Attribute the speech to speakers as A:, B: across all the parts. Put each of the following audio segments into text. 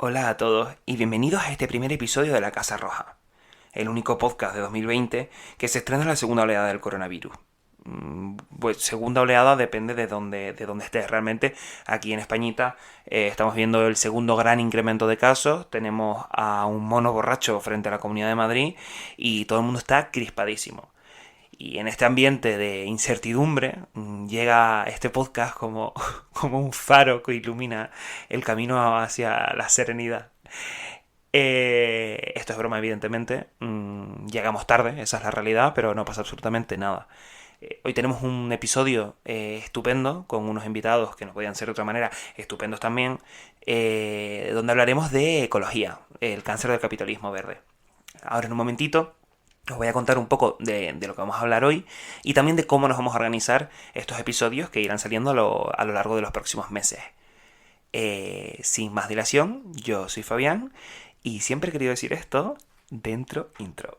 A: Hola a todos y bienvenidos a este primer episodio de La Casa Roja, el único podcast de 2020 que se estrena en la segunda oleada del coronavirus. Pues segunda oleada depende de dónde estés realmente. Aquí en Españita estamos viendo el segundo gran incremento de casos, tenemos a un mono borracho frente a la Comunidad de Madrid y todo el mundo está crispadísimo. Y en este ambiente de incertidumbre llega este podcast como, como un faro que ilumina el camino hacia la serenidad. Esto es broma, evidentemente. Llegamos tarde, esa es la realidad, pero no pasa absolutamente nada. Hoy tenemos un episodio estupendo con unos invitados que no podían ser de otra manera, estupendos también, donde hablaremos de ecología, el cáncer del capitalismo verde. Ahora en un momentito os voy a contar un poco de lo que vamos a hablar hoy y también de cómo nos vamos a organizar estos episodios que irán saliendo a lo largo de los próximos meses. Sin más dilación, yo soy Fabián y siempre he querido decir esto dentro intro.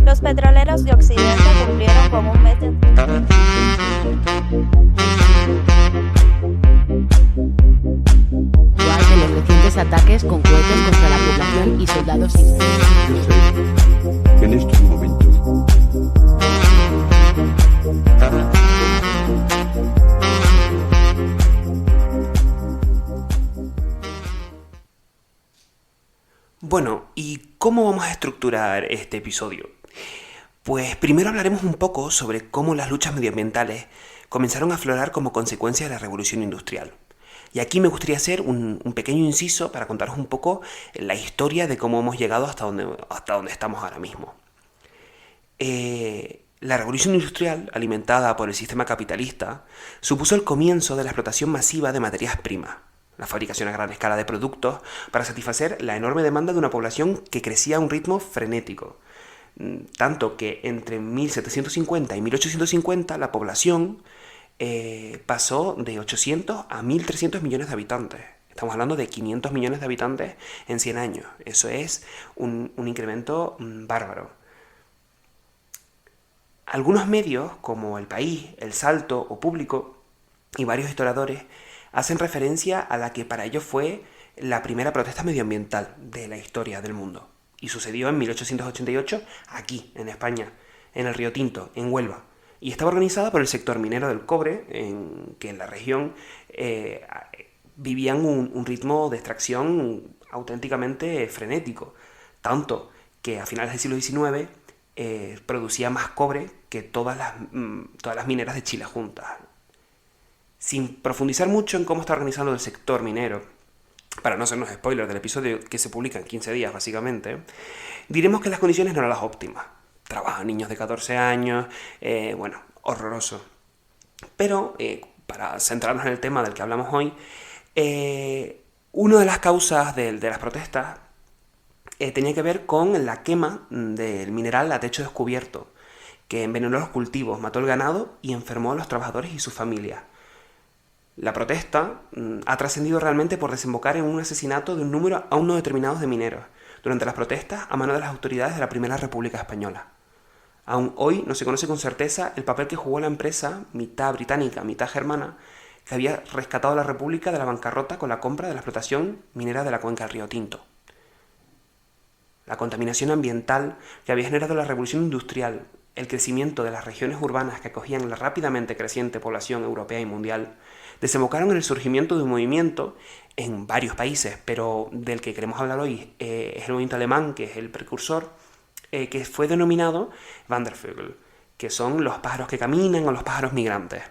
B: Los petroleros de Occidente cumplieron con un mes de...
C: De los recientes ataques con cohetes contra la población y soldados israelíes.
D: Yo sé que en estos momentos
A: Bueno, ¿y cómo vamos a estructurar este episodio? Pues primero hablaremos un poco sobre cómo las luchas medioambientales comenzaron a aflorar como consecuencia de la revolución industrial. Y aquí me gustaría hacer un pequeño inciso para contaros un poco la historia de cómo hemos llegado hasta donde estamos ahora mismo. La revolución industrial, alimentada por el sistema capitalista, supuso el comienzo de la explotación masiva de materias primas, la fabricación a gran escala de productos para satisfacer la enorme demanda de una población que crecía a un ritmo frenético. Tanto que entre 1750 y 1850 la población pasó de 800 a 1.300 millones de habitantes. Estamos hablando de 500 millones de habitantes en 100 años. Eso es un incremento bárbaro. Algunos medios, como El País, El Salto o Público, y varios historiadores, hacen referencia a la que para ellos fue la primera protesta medioambiental de la historia del mundo. Y sucedió en 1888 aquí, en España, en el Río Tinto, en Huelva. Y estaba organizada por el sector minero del cobre, que en la región vivían un ritmo de extracción auténticamente frenético. Tanto que a finales del siglo XIX producía más cobre que todas las mineras de Chile juntas. Sin profundizar mucho en cómo está organizado el sector minero, para no hacernos spoilers del episodio que se publica en 15 días básicamente, diremos que las condiciones no eran las óptimas. Trabajan niños de 14 años, horroroso. Pero, para centrarnos en el tema del que hablamos hoy, una de las causas de las protestas tenía que ver con la quema del mineral a techo descubierto, que envenenó los cultivos, mató el ganado y enfermó a los trabajadores y sus familias. La protesta ha trascendido realmente por desembocar en un asesinato de un número aún no determinado de mineros durante las protestas a mano de las autoridades de la Primera República Española. Aún hoy no se conoce con certeza el papel que jugó la empresa, mitad británica, mitad germana, que había rescatado a la República de la bancarrota con la compra de la explotación minera de la cuenca del Río Tinto. La contaminación ambiental que había generado la revolución industrial, el crecimiento de las regiones urbanas que acogían la rápidamente creciente población europea y mundial, desembocaron en el surgimiento de un movimiento en varios países, pero del que queremos hablar hoy es el movimiento alemán, que es el precursor, que fue denominado Wandervögel, que son los pájaros que caminan o los pájaros migrantes,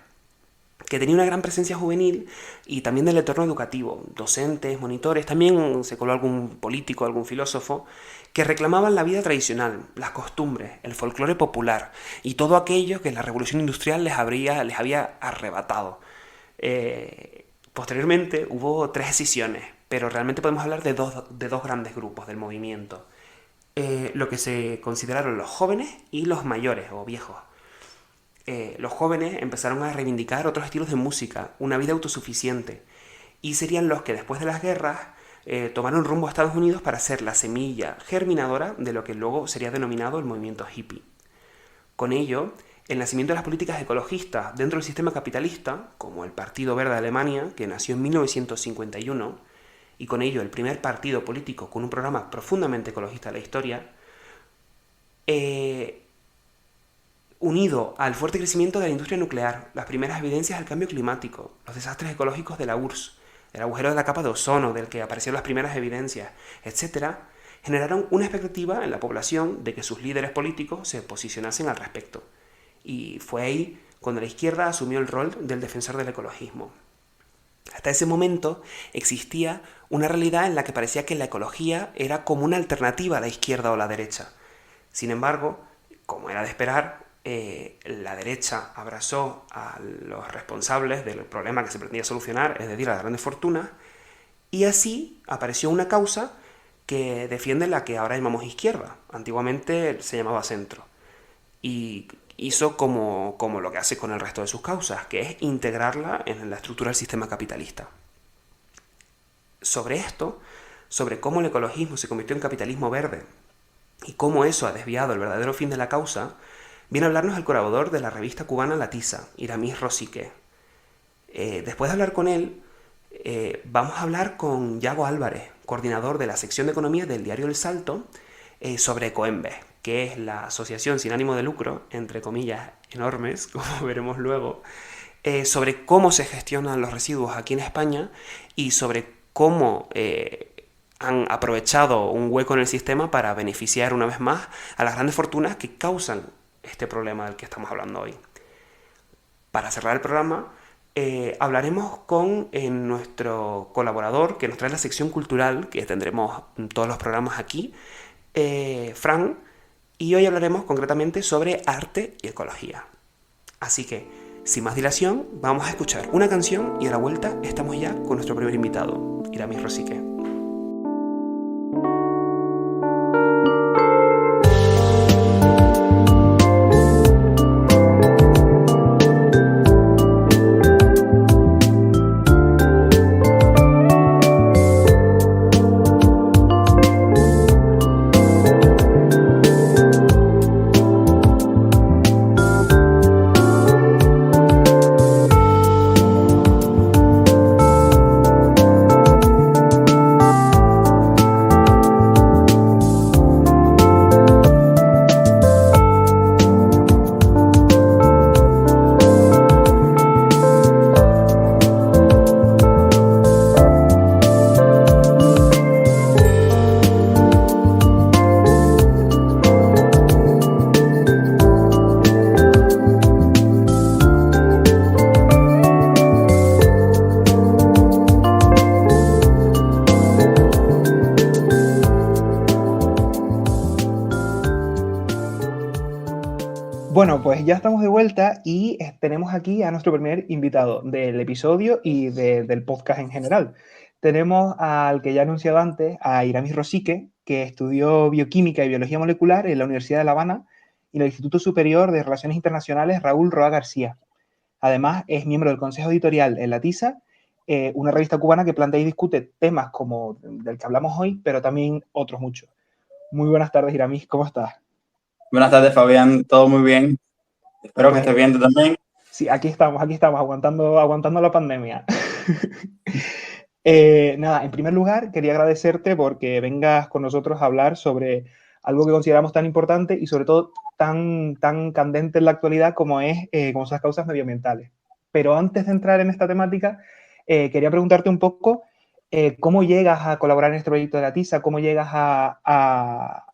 A: que tenía una gran presencia juvenil y también del entorno educativo, docentes, monitores, también se coló algún político, algún filósofo, que reclamaban la vida tradicional, las costumbres, el folclore popular y todo aquello que la revolución industrial les había arrebatado. Posteriormente hubo 3 escisiones, pero realmente podemos hablar de dos grandes grupos del movimiento. Lo que se consideraron los jóvenes y los mayores o viejos. Los jóvenes empezaron a reivindicar otros estilos de música, una vida autosuficiente, y serían los que después de las guerras tomaron rumbo a Estados Unidos para ser la semilla germinadora de lo que luego sería denominado el movimiento hippie. Con ello, el nacimiento de las políticas ecologistas dentro del sistema capitalista, como el Partido Verde de Alemania, que nació en 1951, y con ello el primer partido político con un programa profundamente ecologista de la historia, unido al fuerte crecimiento de la industria nuclear, las primeras evidencias del cambio climático, los desastres ecológicos de la URSS, el agujero de la capa de ozono del que aparecieron las primeras evidencias, etc., generaron una expectativa en la población de que sus líderes políticos se posicionasen al respecto. Y fue ahí cuando la izquierda asumió el rol del defensor del ecologismo. Hasta ese momento existía una realidad en la que parecía que la ecología era como una alternativa a la izquierda o la derecha. Sin embargo, como era de esperar, la derecha abrazó a los responsables del problema que se pretendía solucionar, es decir, a las grandes fortunas, y así apareció una causa que defiende la que ahora llamamos izquierda. Antiguamente se llamaba centro. Y hizo como lo que hace con el resto de sus causas, que es integrarla en la estructura del sistema capitalista. Sobre esto, sobre cómo el ecologismo se convirtió en capitalismo verde y cómo eso ha desviado el verdadero fin de la causa, viene a hablarnos el colaborador de la revista cubana La Tiza, Iramis Rosique. Después de hablar con él, vamos a hablar con Yago Álvarez, coordinador de la sección de economía del diario El Salto, sobre Ecoembes, que es la asociación sin ánimo de lucro, entre comillas enormes, como veremos luego, sobre cómo se gestionan los residuos aquí en España y sobre cómo han aprovechado un hueco en el sistema para beneficiar una vez más a las grandes fortunas que causan este problema del que estamos hablando hoy. Para cerrar el programa, hablaremos con nuestro colaborador que nos trae la sección cultural, que tendremos en todos los programas aquí, Fran, y hoy hablaremos concretamente sobre arte y ecología. Así que, sin más dilación, vamos a escuchar una canción y a la vuelta estamos ya con nuestro primer invitado, Iramis Rosique.
E: Bueno, pues ya estamos de vuelta y tenemos aquí a nuestro primer invitado del episodio y del podcast en general. Tenemos al que ya he anunciado antes, a Iramis Rosique, que estudió bioquímica y biología molecular en la Universidad de La Habana y en el Instituto Superior de Relaciones Internacionales Raúl Roa García. Además, es miembro del Consejo Editorial en La Tiza, una revista cubana que plantea y discute temas como del que hablamos hoy, pero también otros muchos. Muy buenas tardes, Iramis, ¿cómo estás?
F: Buenas tardes, Fabián. Todo muy bien. Espero que estés bien tú también.
E: Sí, aquí estamos, aguantando la pandemia. Nada, en primer lugar, quería agradecerte porque vengas con nosotros a hablar sobre algo que consideramos tan importante y sobre todo tan candente en la actualidad como son las causas medioambientales. Pero antes de entrar en esta temática, quería preguntarte un poco cómo llegas a colaborar en este proyecto de La Tiza, cómo llega a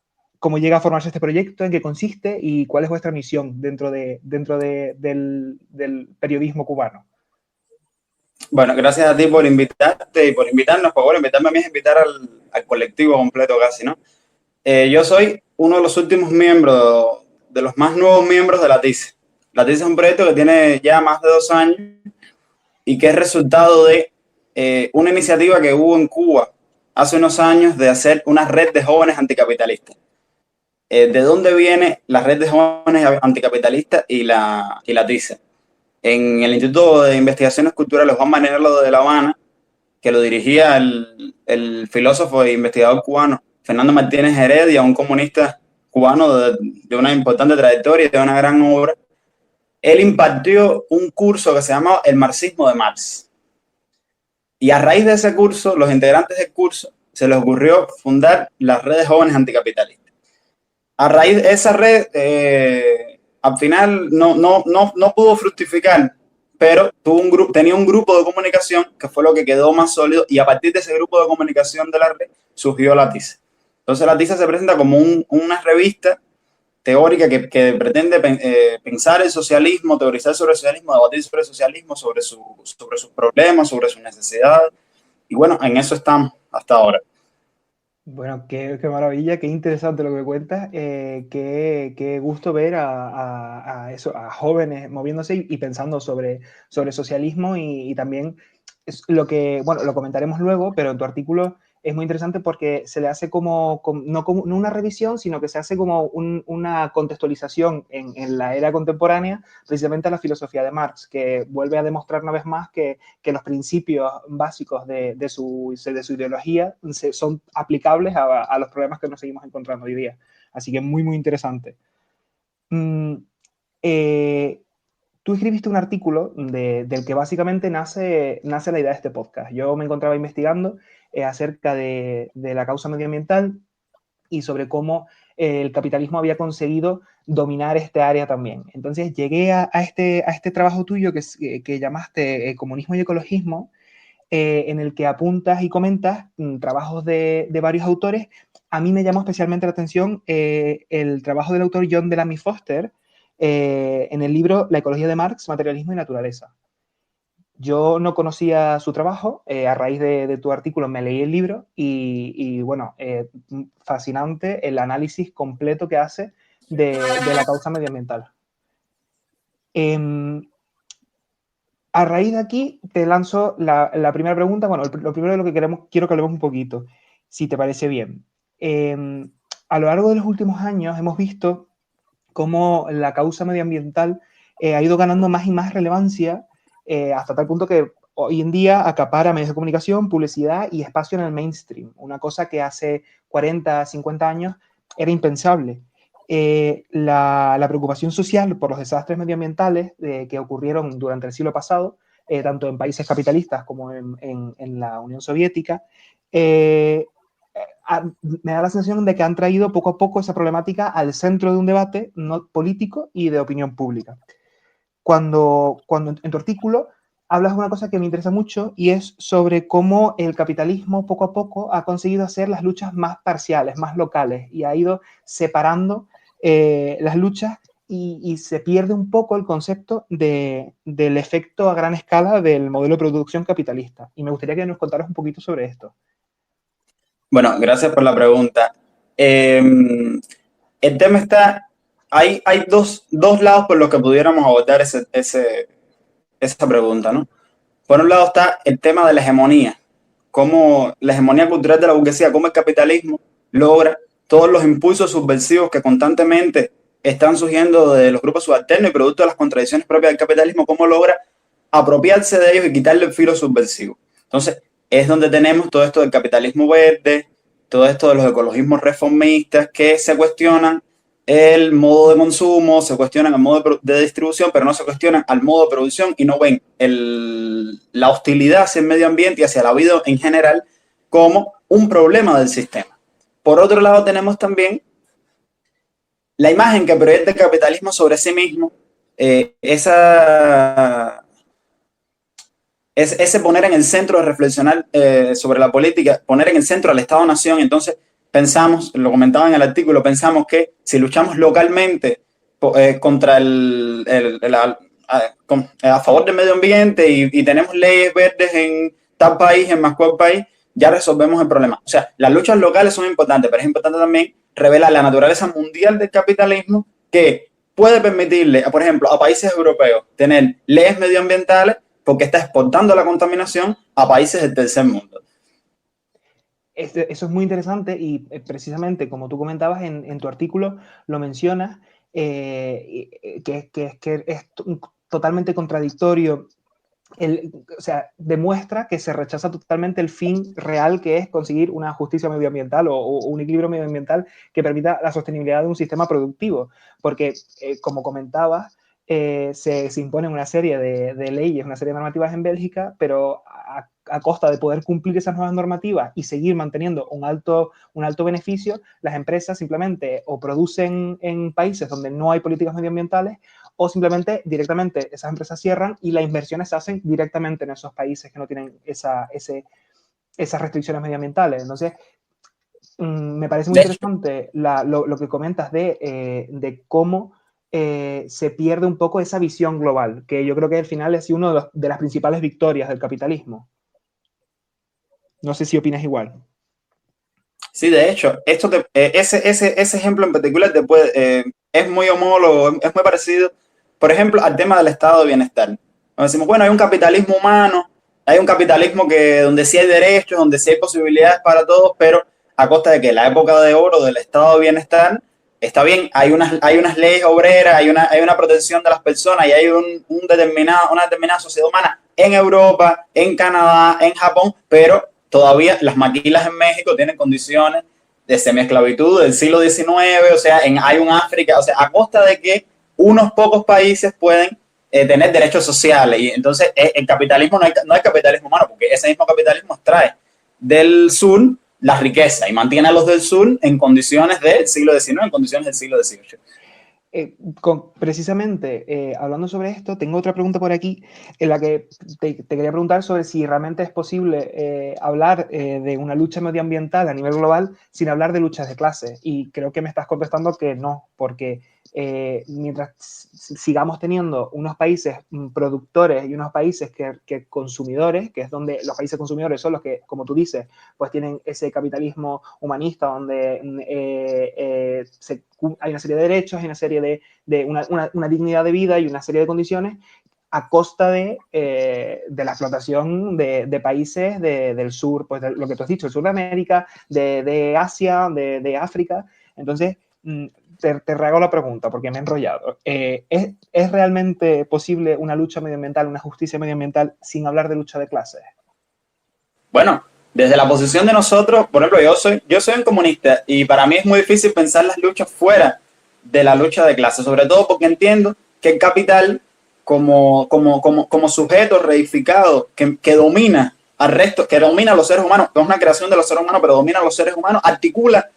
E: formarse este proyecto, en qué consiste y cuál es vuestra misión dentro del periodismo cubano.
F: Bueno, gracias a ti por invitarte y por invitarnos, por favor, invitarme a mí es invitar al colectivo completo casi, ¿no? Yo soy uno de los últimos miembros, de los más nuevos miembros de La Tiza. La Tiza es un proyecto que tiene ya más de 2 años y que es resultado de una iniciativa que hubo en Cuba hace unos años de hacer una red de jóvenes anticapitalistas. ¿De dónde viene la red de jóvenes anticapitalistas y la Tiza? En el Instituto de Investigaciones Culturales Juan Marinelo de La Habana, que lo dirigía el filósofo e investigador cubano Fernando Martínez Heredia, un comunista cubano de una importante trayectoria y de una gran obra, él impartió un curso que se llamaba El marxismo de Marx. Y a raíz de ese curso, los integrantes del curso se les ocurrió fundar las redes jóvenes anticapitalistas. A raíz de esa red, al final no pudo fructificar, pero tenía un grupo de comunicación que fue lo que quedó más sólido, y a partir de ese grupo de comunicación de la red surgió la TICE. Entonces la TICE se presenta como una revista teórica que pretende pensar el socialismo, teorizar sobre el socialismo, debatir sobre el socialismo, sobre sus problemas, sobre sus necesidades. Y bueno, en eso estamos hasta ahora.
E: Bueno, qué maravilla, qué interesante lo que cuentas, qué gusto ver a jóvenes moviéndose y pensando sobre socialismo y también lo que, bueno, lo comentaremos luego, pero en tu artículo es muy interesante porque se le hace no una revisión, sino que se hace como una contextualización en la era contemporánea, precisamente a la filosofía de Marx, que vuelve a demostrar una vez más que los principios básicos de su ideología son aplicables a los problemas que nos seguimos encontrando hoy día. Así que muy, muy interesante. Tú escribiste un artículo del que básicamente nace la idea de este podcast. Yo me encontraba investigando acerca de la causa medioambiental y sobre cómo el capitalismo había conseguido dominar este área también. Entonces llegué a este trabajo tuyo que llamaste Comunismo y Ecologismo, en el que apuntas y comentas trabajos de varios autores. A mí me llamó especialmente la atención el trabajo del autor John Delamy Foster en el libro La ecología de Marx, materialismo y naturaleza. Yo no conocía su trabajo, a raíz de tu artículo me leí el libro y bueno, fascinante el análisis completo que hace de la causa medioambiental. A raíz de aquí te lanzo la primera pregunta. Bueno, lo primero de lo que quiero que hablemos un poquito, si te parece bien. A lo largo de los últimos años hemos visto cómo la causa medioambiental ha ido ganando más y más relevancia, hasta tal punto que hoy en día acapara medios de comunicación, publicidad y espacio en el mainstream, una cosa que hace 40, 50 años era impensable. La preocupación social por los desastres medioambientales que ocurrieron durante el siglo pasado, tanto en países capitalistas como en la Unión Soviética, me da la sensación de que han traído poco a poco esa problemática al centro de un debate político y de opinión pública. Cuando en tu artículo hablas de una cosa que me interesa mucho y es sobre cómo el capitalismo poco a poco ha conseguido hacer las luchas más parciales, más locales, y ha ido separando las luchas y se pierde un poco el concepto del efecto a gran escala del modelo de producción capitalista. Y me gustaría que nos contaras un poquito sobre esto.
F: Bueno, gracias por la pregunta. El tema está, hay dos lados por los que pudiéramos abordar esa pregunta, ¿no? Por un lado está el tema de la hegemonía, cómo la hegemonía cultural de la burguesía, cómo el capitalismo logra todos los impulsos subversivos que constantemente están surgiendo de los grupos subalternos y producto de las contradicciones propias del capitalismo, cómo logra apropiarse de ellos y quitarle el filo subversivo. Entonces, es donde tenemos todo esto del capitalismo verde, todo esto de los ecologismos reformistas que se cuestionan el modo de consumo, se cuestionan el modo de distribución, pero no se cuestionan al modo de producción y no ven la hostilidad hacia el medio ambiente y hacia la vida en general como un problema del sistema. Por otro lado, tenemos también la imagen que proyecta el capitalismo sobre sí mismo, ese poner en el centro de reflexionar sobre la política, poner en el centro al Estado-Nación. Entonces pensamos, lo comentaba en el artículo, pensamos que si luchamos localmente contra a favor del medio ambiente y tenemos leyes verdes en tal país, en más cual país, ya resolvemos el problema. O sea, las luchas locales son importantes, pero es importante también revelar la naturaleza mundial del capitalismo que puede permitirle, por ejemplo, a países europeos tener leyes medioambientales porque está exportando la contaminación a países del tercer mundo.
E: Eso es muy interesante y precisamente, como tú comentabas en tu artículo, lo mencionas, que es totalmente contradictorio. O sea, demuestra que se rechaza totalmente el fin real, que es conseguir una justicia medioambiental o un equilibrio medioambiental que permita la sostenibilidad de un sistema productivo. Porque, como comentabas, se imponen una serie de leyes, una serie de normativas en Bélgica, pero a costa de poder cumplir esas nuevas normativas y seguir manteniendo un alto beneficio, las empresas simplemente o producen en países donde no hay políticas medioambientales o simplemente directamente esas empresas cierran y las inversiones se hacen directamente en esos países que no tienen esas restricciones medioambientales. Entonces, me parece muy interesante lo que comentas de cómo se pierde un poco esa visión global, que yo creo que al final es una de las principales victorias del capitalismo. No sé si opinas igual.
F: Sí, de hecho, ese ejemplo en particular es muy homólogo, es muy parecido, por ejemplo, al tema del estado de bienestar. Donde decimos, bueno, hay un capitalismo humano, hay un capitalismo donde sí hay derechos, donde sí hay posibilidades para todos, pero a costa de que la época de oro del estado de bienestar está bien, hay unas leyes obreras, hay una protección de las personas y hay una determinada sociedad humana en Europa, en Canadá, en Japón, pero todavía las maquilas en México tienen condiciones de semiesclavitud del siglo XIX, o sea, hay un África, o sea, a costa de que unos pocos países pueden tener derechos sociales. Y entonces el capitalismo no hay capitalismo humano, porque ese mismo capitalismo extrae del sur la riqueza y mantiene a los del sur en condiciones del siglo XIX, en condiciones del siglo XVIII.
E: Precisamente, hablando sobre esto, tengo otra pregunta por aquí en la que te quería preguntar sobre si realmente es posible hablar de una lucha medioambiental a nivel global sin hablar de luchas de clases. Y creo que me estás contestando que no, porque mientras sigamos teniendo unos países productores y unos países que consumidores, que es donde los países consumidores son los que, como tú dices, pues tienen ese capitalismo humanista donde hay una serie de derechos, hay una serie de una dignidad de vida y una serie de condiciones a costa de la explotación de países del sur, pues de lo que tú has dicho, el sur de América, de Asia, de África. Entonces, te rehago la pregunta porque me he enrollado. ¿Es realmente posible una lucha medioambiental, una justicia medioambiental sin hablar de lucha de clases?
F: Bueno, desde la posición de nosotros, por ejemplo, yo soy un comunista y para mí es muy difícil pensar las luchas fuera de la lucha de clases, sobre todo porque entiendo que el capital como sujeto reificado que domina al resto, que domina a los seres humanos, que es una creación de los seres humanos, pero domina a los seres humanos, articula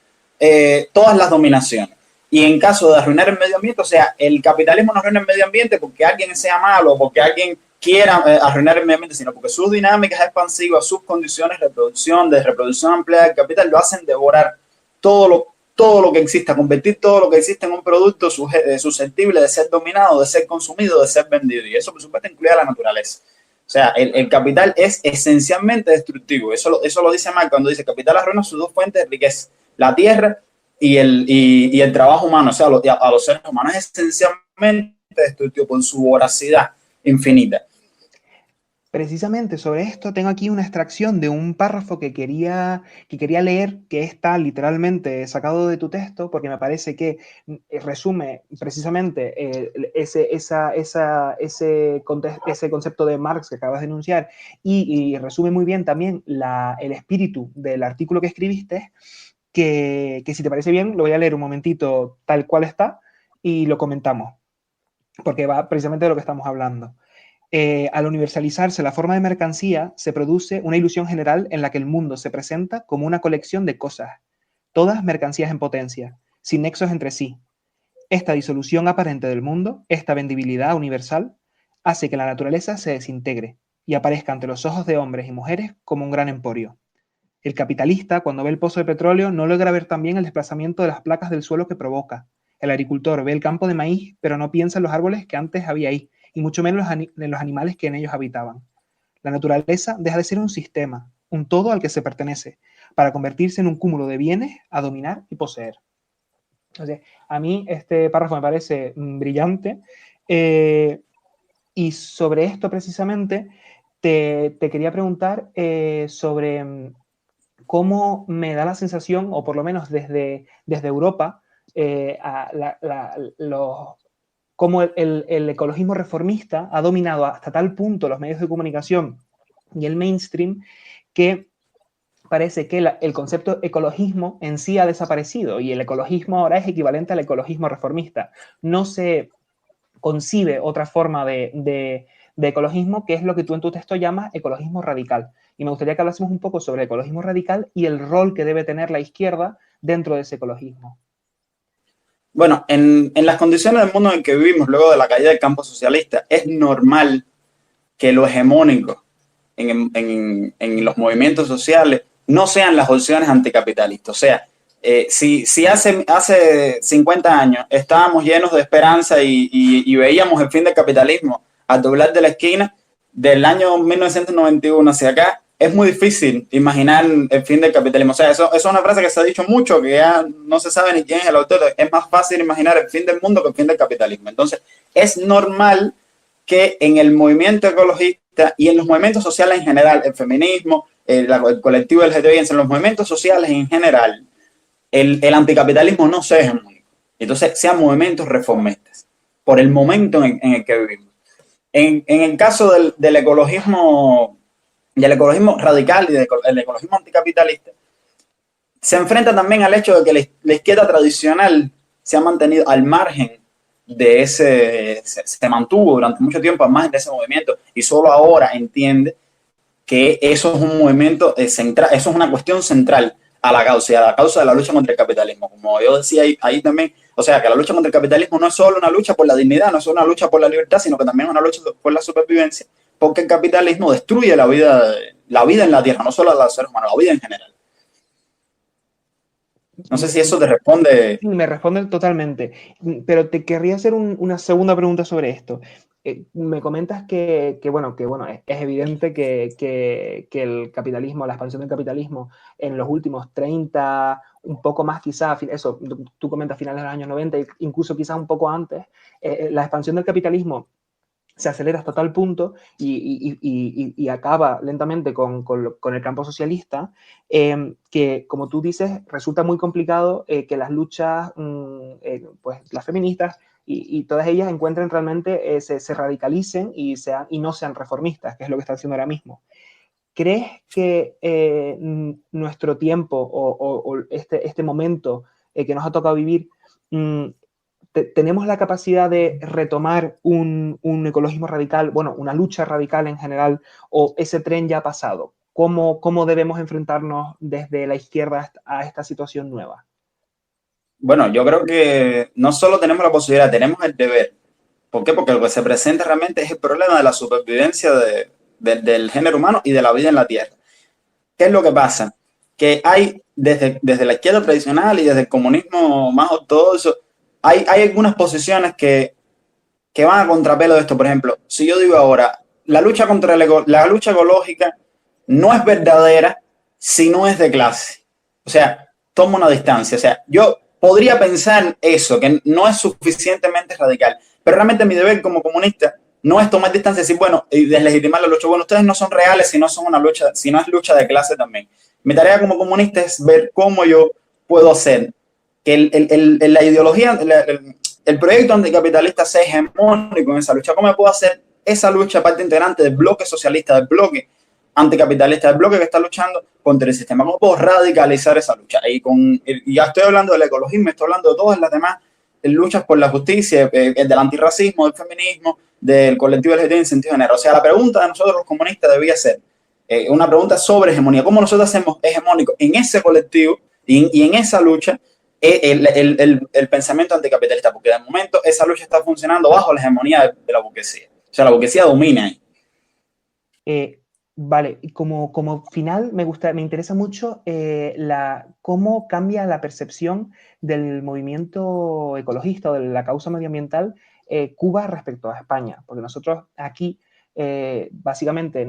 F: todas las dominaciones. Y en caso de arruinar el medio ambiente, o sea, el capitalismo no arruina el medio ambiente porque alguien sea malo, porque alguien quiera arruinar el medio ambiente, sino porque sus dinámicas expansivas, sus condiciones de reproducción ampliada del capital lo hacen devorar todo lo que exista, convertir todo lo que existe en un producto susceptible de ser dominado, de ser consumido, de ser vendido. Y eso, por supuesto, incluye a la naturaleza. O sea, el capital es esencialmente destructivo. Eso lo dice Marx cuando dice: capital arruina sus dos fuentes de riqueza, la tierra y el trabajo humano. O sea, a los seres humanos es esencialmente destructivo por su voracidad infinita.
E: Precisamente sobre esto tengo aquí una extracción de un párrafo que quería leer, que está literalmente sacado de tu texto, porque me parece que resume precisamente ese concepto de Marx que acabas de enunciar y resume muy bien también el espíritu del artículo que escribiste, que si te parece bien lo voy a leer un momentito tal cual está y lo comentamos, porque va precisamente de lo que estamos hablando. Al universalizarse la forma de mercancía, se produce una ilusión general en la que el mundo se presenta como una colección de cosas, todas mercancías en potencia, sin nexos entre sí. Esta disolución aparente del mundo, esta vendibilidad universal, hace que la naturaleza se desintegre y aparezca ante los ojos de hombres y mujeres como un gran emporio. El capitalista, cuando ve el pozo de petróleo, no logra ver también el desplazamiento de las placas del suelo que provoca. El agricultor ve el campo de maíz, pero no piensa en los árboles que antes había ahí, y mucho menos en los animales que en ellos habitaban. La naturaleza deja de ser un sistema, un todo al que se pertenece, para convertirse en un cúmulo de bienes a dominar y poseer. Entonces, a mí este párrafo me parece brillante, y sobre esto precisamente te quería preguntar sobre cómo me da la sensación, o por lo menos desde Europa, cómo el ecologismo reformista ha dominado hasta tal punto los medios de comunicación y el mainstream que parece que el concepto ecologismo en sí ha desaparecido y el ecologismo ahora es equivalente al ecologismo reformista. No sé concibe otra forma de ecologismo, que es lo que tú en tu texto llamas ecologismo radical. Y me gustaría que hablásemos un poco sobre el ecologismo radical y el rol que debe tener la izquierda dentro de ese ecologismo.
F: Bueno, en las condiciones del mundo en el que vivimos luego de la caída del campo socialista, es normal que lo hegemónico en los movimientos sociales no sean las opciones anticapitalistas. O sea, si hace 50 años estábamos llenos de esperanza y veíamos el fin del capitalismo al doblar de la esquina, del año 1991 hacia acá, es muy difícil imaginar el fin del capitalismo. O sea, eso es una frase que se ha dicho mucho, que ya no se sabe ni quién es el autor. Es más fácil imaginar el fin del mundo que el fin del capitalismo. Entonces, es normal que en el movimiento ecologista y en los movimientos sociales en general, el feminismo, el colectivo LGTBI, en los movimientos sociales en general, el anticapitalismo no sea hegemónico. Entonces, sean movimientos reformistas, por el momento en el que vivimos. En el caso del ecologismo radical y del ecologismo anticapitalista, se enfrenta también al hecho de que la izquierda tradicional se ha mantenido al margen de se mantuvo durante mucho tiempo al margen de ese movimiento y solo ahora entiende que eso es un movimiento central, eso es una cuestión central a la causa de la lucha contra el capitalismo. Como yo decía ahí también, o sea, que la lucha contra el capitalismo no es solo una lucha por la dignidad, no es solo una lucha por la libertad, sino que también es una lucha por la supervivencia, porque el capitalismo destruye la vida en la Tierra, no solo a los seres humanos, la vida en general. No sé si eso te responde.
E: Sí, me responde totalmente, pero te querría hacer una segunda pregunta sobre esto. Me comentas que es evidente que el capitalismo, la expansión del capitalismo en los últimos 30, un poco más quizá, eso, tú comentas finales de los años 90, incluso quizás un poco antes, la expansión del capitalismo se acelera hasta tal punto y acaba lentamente con el campo socialista, que, como tú dices, resulta muy complicado que las luchas, pues las feministas y todas ellas encuentren realmente, se radicalicen y no sean reformistas, que es lo que están haciendo ahora mismo. ¿Crees que nuestro tiempo o este momento que nos ha tocado vivir, tenemos la capacidad de retomar un ecologismo radical, bueno, una lucha radical en general, o ese tren ya ha pasado? ¿Cómo debemos enfrentarnos desde la izquierda a esta situación nueva?
F: Bueno, yo creo que no solo tenemos la posibilidad, tenemos el deber. ¿Por qué? Porque lo que se presenta realmente es el problema de la supervivencia del género humano y de la vida en la Tierra. ¿Qué es lo que pasa? Que hay, desde la izquierda tradicional y desde el comunismo más ortodoxo, hay algunas posiciones que van a contrapelo de esto. Por ejemplo, si yo digo ahora, la lucha ecológica no es verdadera si no es de clase. O sea, tomo una distancia. O sea, yo podría pensar eso, que no es suficientemente radical. Pero realmente mi deber como comunista no es tomar distancia y decir, bueno, y deslegitimar la lucha. Bueno, ustedes no son reales si no es lucha de clase también. Mi tarea como comunista es ver cómo yo puedo hacer que la ideología, el proyecto anticapitalista sea hegemónico en esa lucha. ¿Cómo puedo hacer esa lucha parte integrante del bloque socialista, del bloque anticapitalista, del bloque que está luchando contra el sistema? ¿Cómo puedo radicalizar esa lucha? Y ya estoy hablando del ecologismo, estoy hablando de todas las demás luchas por la justicia, del antirracismo, del feminismo, del colectivo LGTBI en sentido general. O sea, la pregunta de nosotros los comunistas debía ser una pregunta sobre hegemonía. ¿Cómo nosotros hacemos hegemónico en ese colectivo y en esa lucha el pensamiento anticapitalista? Porque de momento esa lucha está funcionando bajo la hegemonía de la burguesía. O sea, la burguesía domina ahí.
E: Vale, y como final me interesa mucho cómo cambia la percepción del movimiento ecologista o de la causa medioambiental Cuba respecto a España, porque nosotros aquí básicamente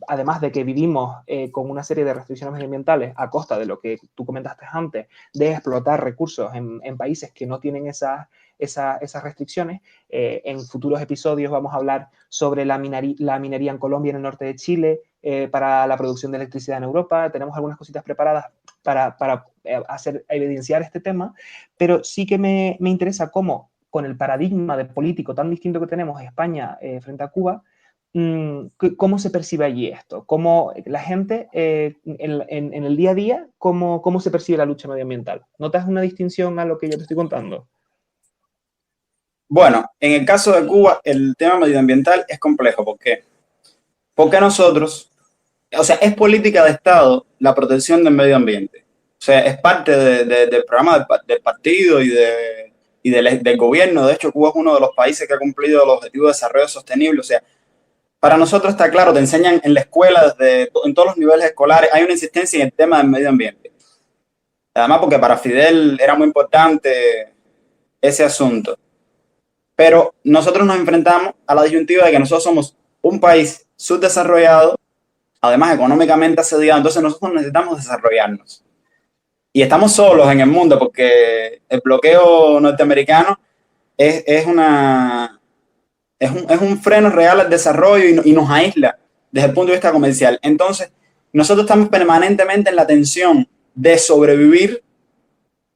E: además de que vivimos con una serie de restricciones medioambientales a costa de lo que tú comentaste antes, de explotar recursos en países que no tienen esas restricciones. En futuros episodios vamos a hablar sobre la minería en Colombia y en el norte de Chile, para la producción de electricidad en Europa. Tenemos algunas cositas preparadas para evidenciar este tema, pero sí que me interesa cómo, con el paradigma de político tan distinto que tenemos en España frente a Cuba, ¿cómo se percibe allí esto? ¿Cómo la gente en el día a día, cómo se percibe la lucha medioambiental? ¿Notas una distinción a lo que yo te estoy contando?
F: Bueno, en el caso de Cuba, el tema medioambiental es complejo. ¿Por qué? Porque nosotros, o sea, es política de Estado la protección del medio ambiente. O sea, es parte del programa del partido del gobierno. De hecho, Cuba es uno de los países que ha cumplido los objetivos de desarrollo sostenible. O sea, para nosotros está claro, te enseñan en la escuela, en todos los niveles escolares, hay una insistencia en el tema del medio ambiente. Además, porque para Fidel era muy importante ese asunto. Pero nosotros nos enfrentamos a la disyuntiva de que nosotros somos un país subdesarrollado, además económicamente asediado, entonces nosotros necesitamos desarrollarnos. Y estamos solos en el mundo porque el bloqueo norteamericano es un freno real al desarrollo y nos aísla desde el punto de vista comercial. Entonces, nosotros estamos permanentemente en la tensión de sobrevivir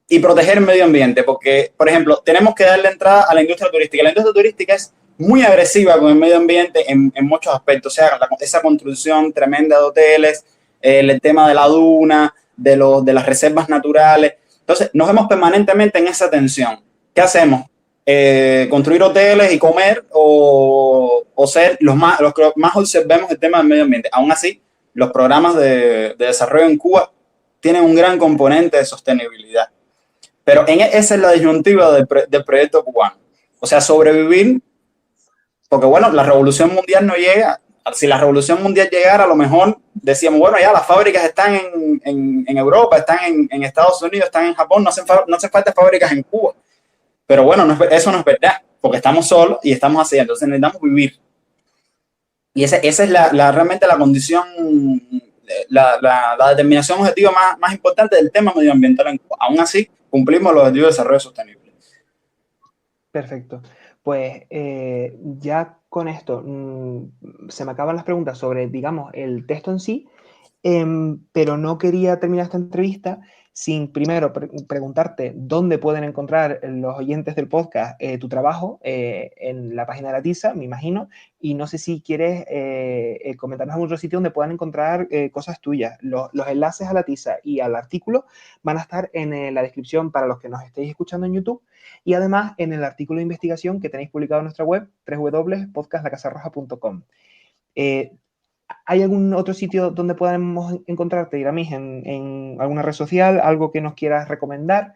F: y proteger el medio ambiente, porque, por ejemplo, tenemos que darle entrada a la industria turística. La industria turística es muy agresiva con el medio ambiente en muchos aspectos, o sea, esa construcción tremenda de hoteles, el tema de la duna, de las reservas naturales. Entonces, nos vemos permanentemente en esa tensión. ¿Qué hacemos? Construir hoteles y comer o ser los que más observemos el tema del medio ambiente. Aún así, los programas de desarrollo en Cuba tienen un gran componente de sostenibilidad. Pero esa es la disyuntiva del proyecto cubano. O sea, sobrevivir, porque bueno, la revolución mundial no llega. Si la revolución mundial llegara, a lo mejor decíamos, bueno, ya las fábricas están en Europa, están en Estados Unidos, están en Japón, no hace falta fábricas en Cuba. Pero bueno, eso no es verdad, porque estamos solos y estamos así, entonces necesitamos vivir. Y esa es realmente la condición, la determinación objetiva más importante del tema medioambiental en Cuba. Aún así, cumplimos los objetivos de desarrollo sostenible.
E: Perfecto. Pues ya con esto se me acaban las preguntas sobre, digamos, el texto en sí, pero no quería terminar esta entrevista sin primero preguntarte dónde pueden encontrar los oyentes del podcast tu trabajo en la página de la TISA, me imagino, y no sé si quieres comentarnos algún otro sitio donde puedan encontrar cosas tuyas. Los enlaces a la TISA y al artículo van a estar en la descripción para los que nos estéis escuchando en YouTube y además en el artículo de investigación que tenéis publicado en nuestra web www.podcastlacasarroja.com. ¿Hay algún otro sitio donde podamos encontrarte, Iramis, en alguna red social, algo que nos quieras recomendar?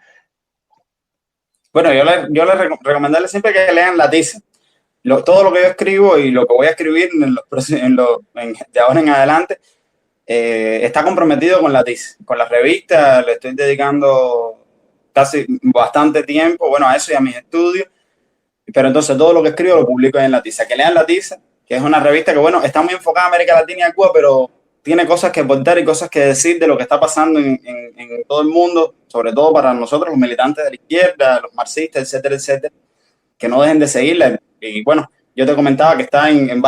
F: Bueno, yo les recomendarles siempre que lean la TISA. Todo lo que yo escribo y lo que voy a escribir de ahora en adelante está comprometido con la TISA, con la revista. Le estoy dedicando casi bastante tiempo, bueno, a eso y a mis estudios. Pero entonces todo lo que escribo lo publico en la TISA. Que lean la TISA, que es una revista que, bueno, está muy enfocada en América Latina y a Cuba, pero tiene cosas que aportar y cosas que decir de lo que está pasando en todo el mundo, sobre todo para nosotros, los militantes de la izquierda, los marxistas, etcétera, etcétera, que no dejen de seguirla. Y bueno, yo te comentaba que está en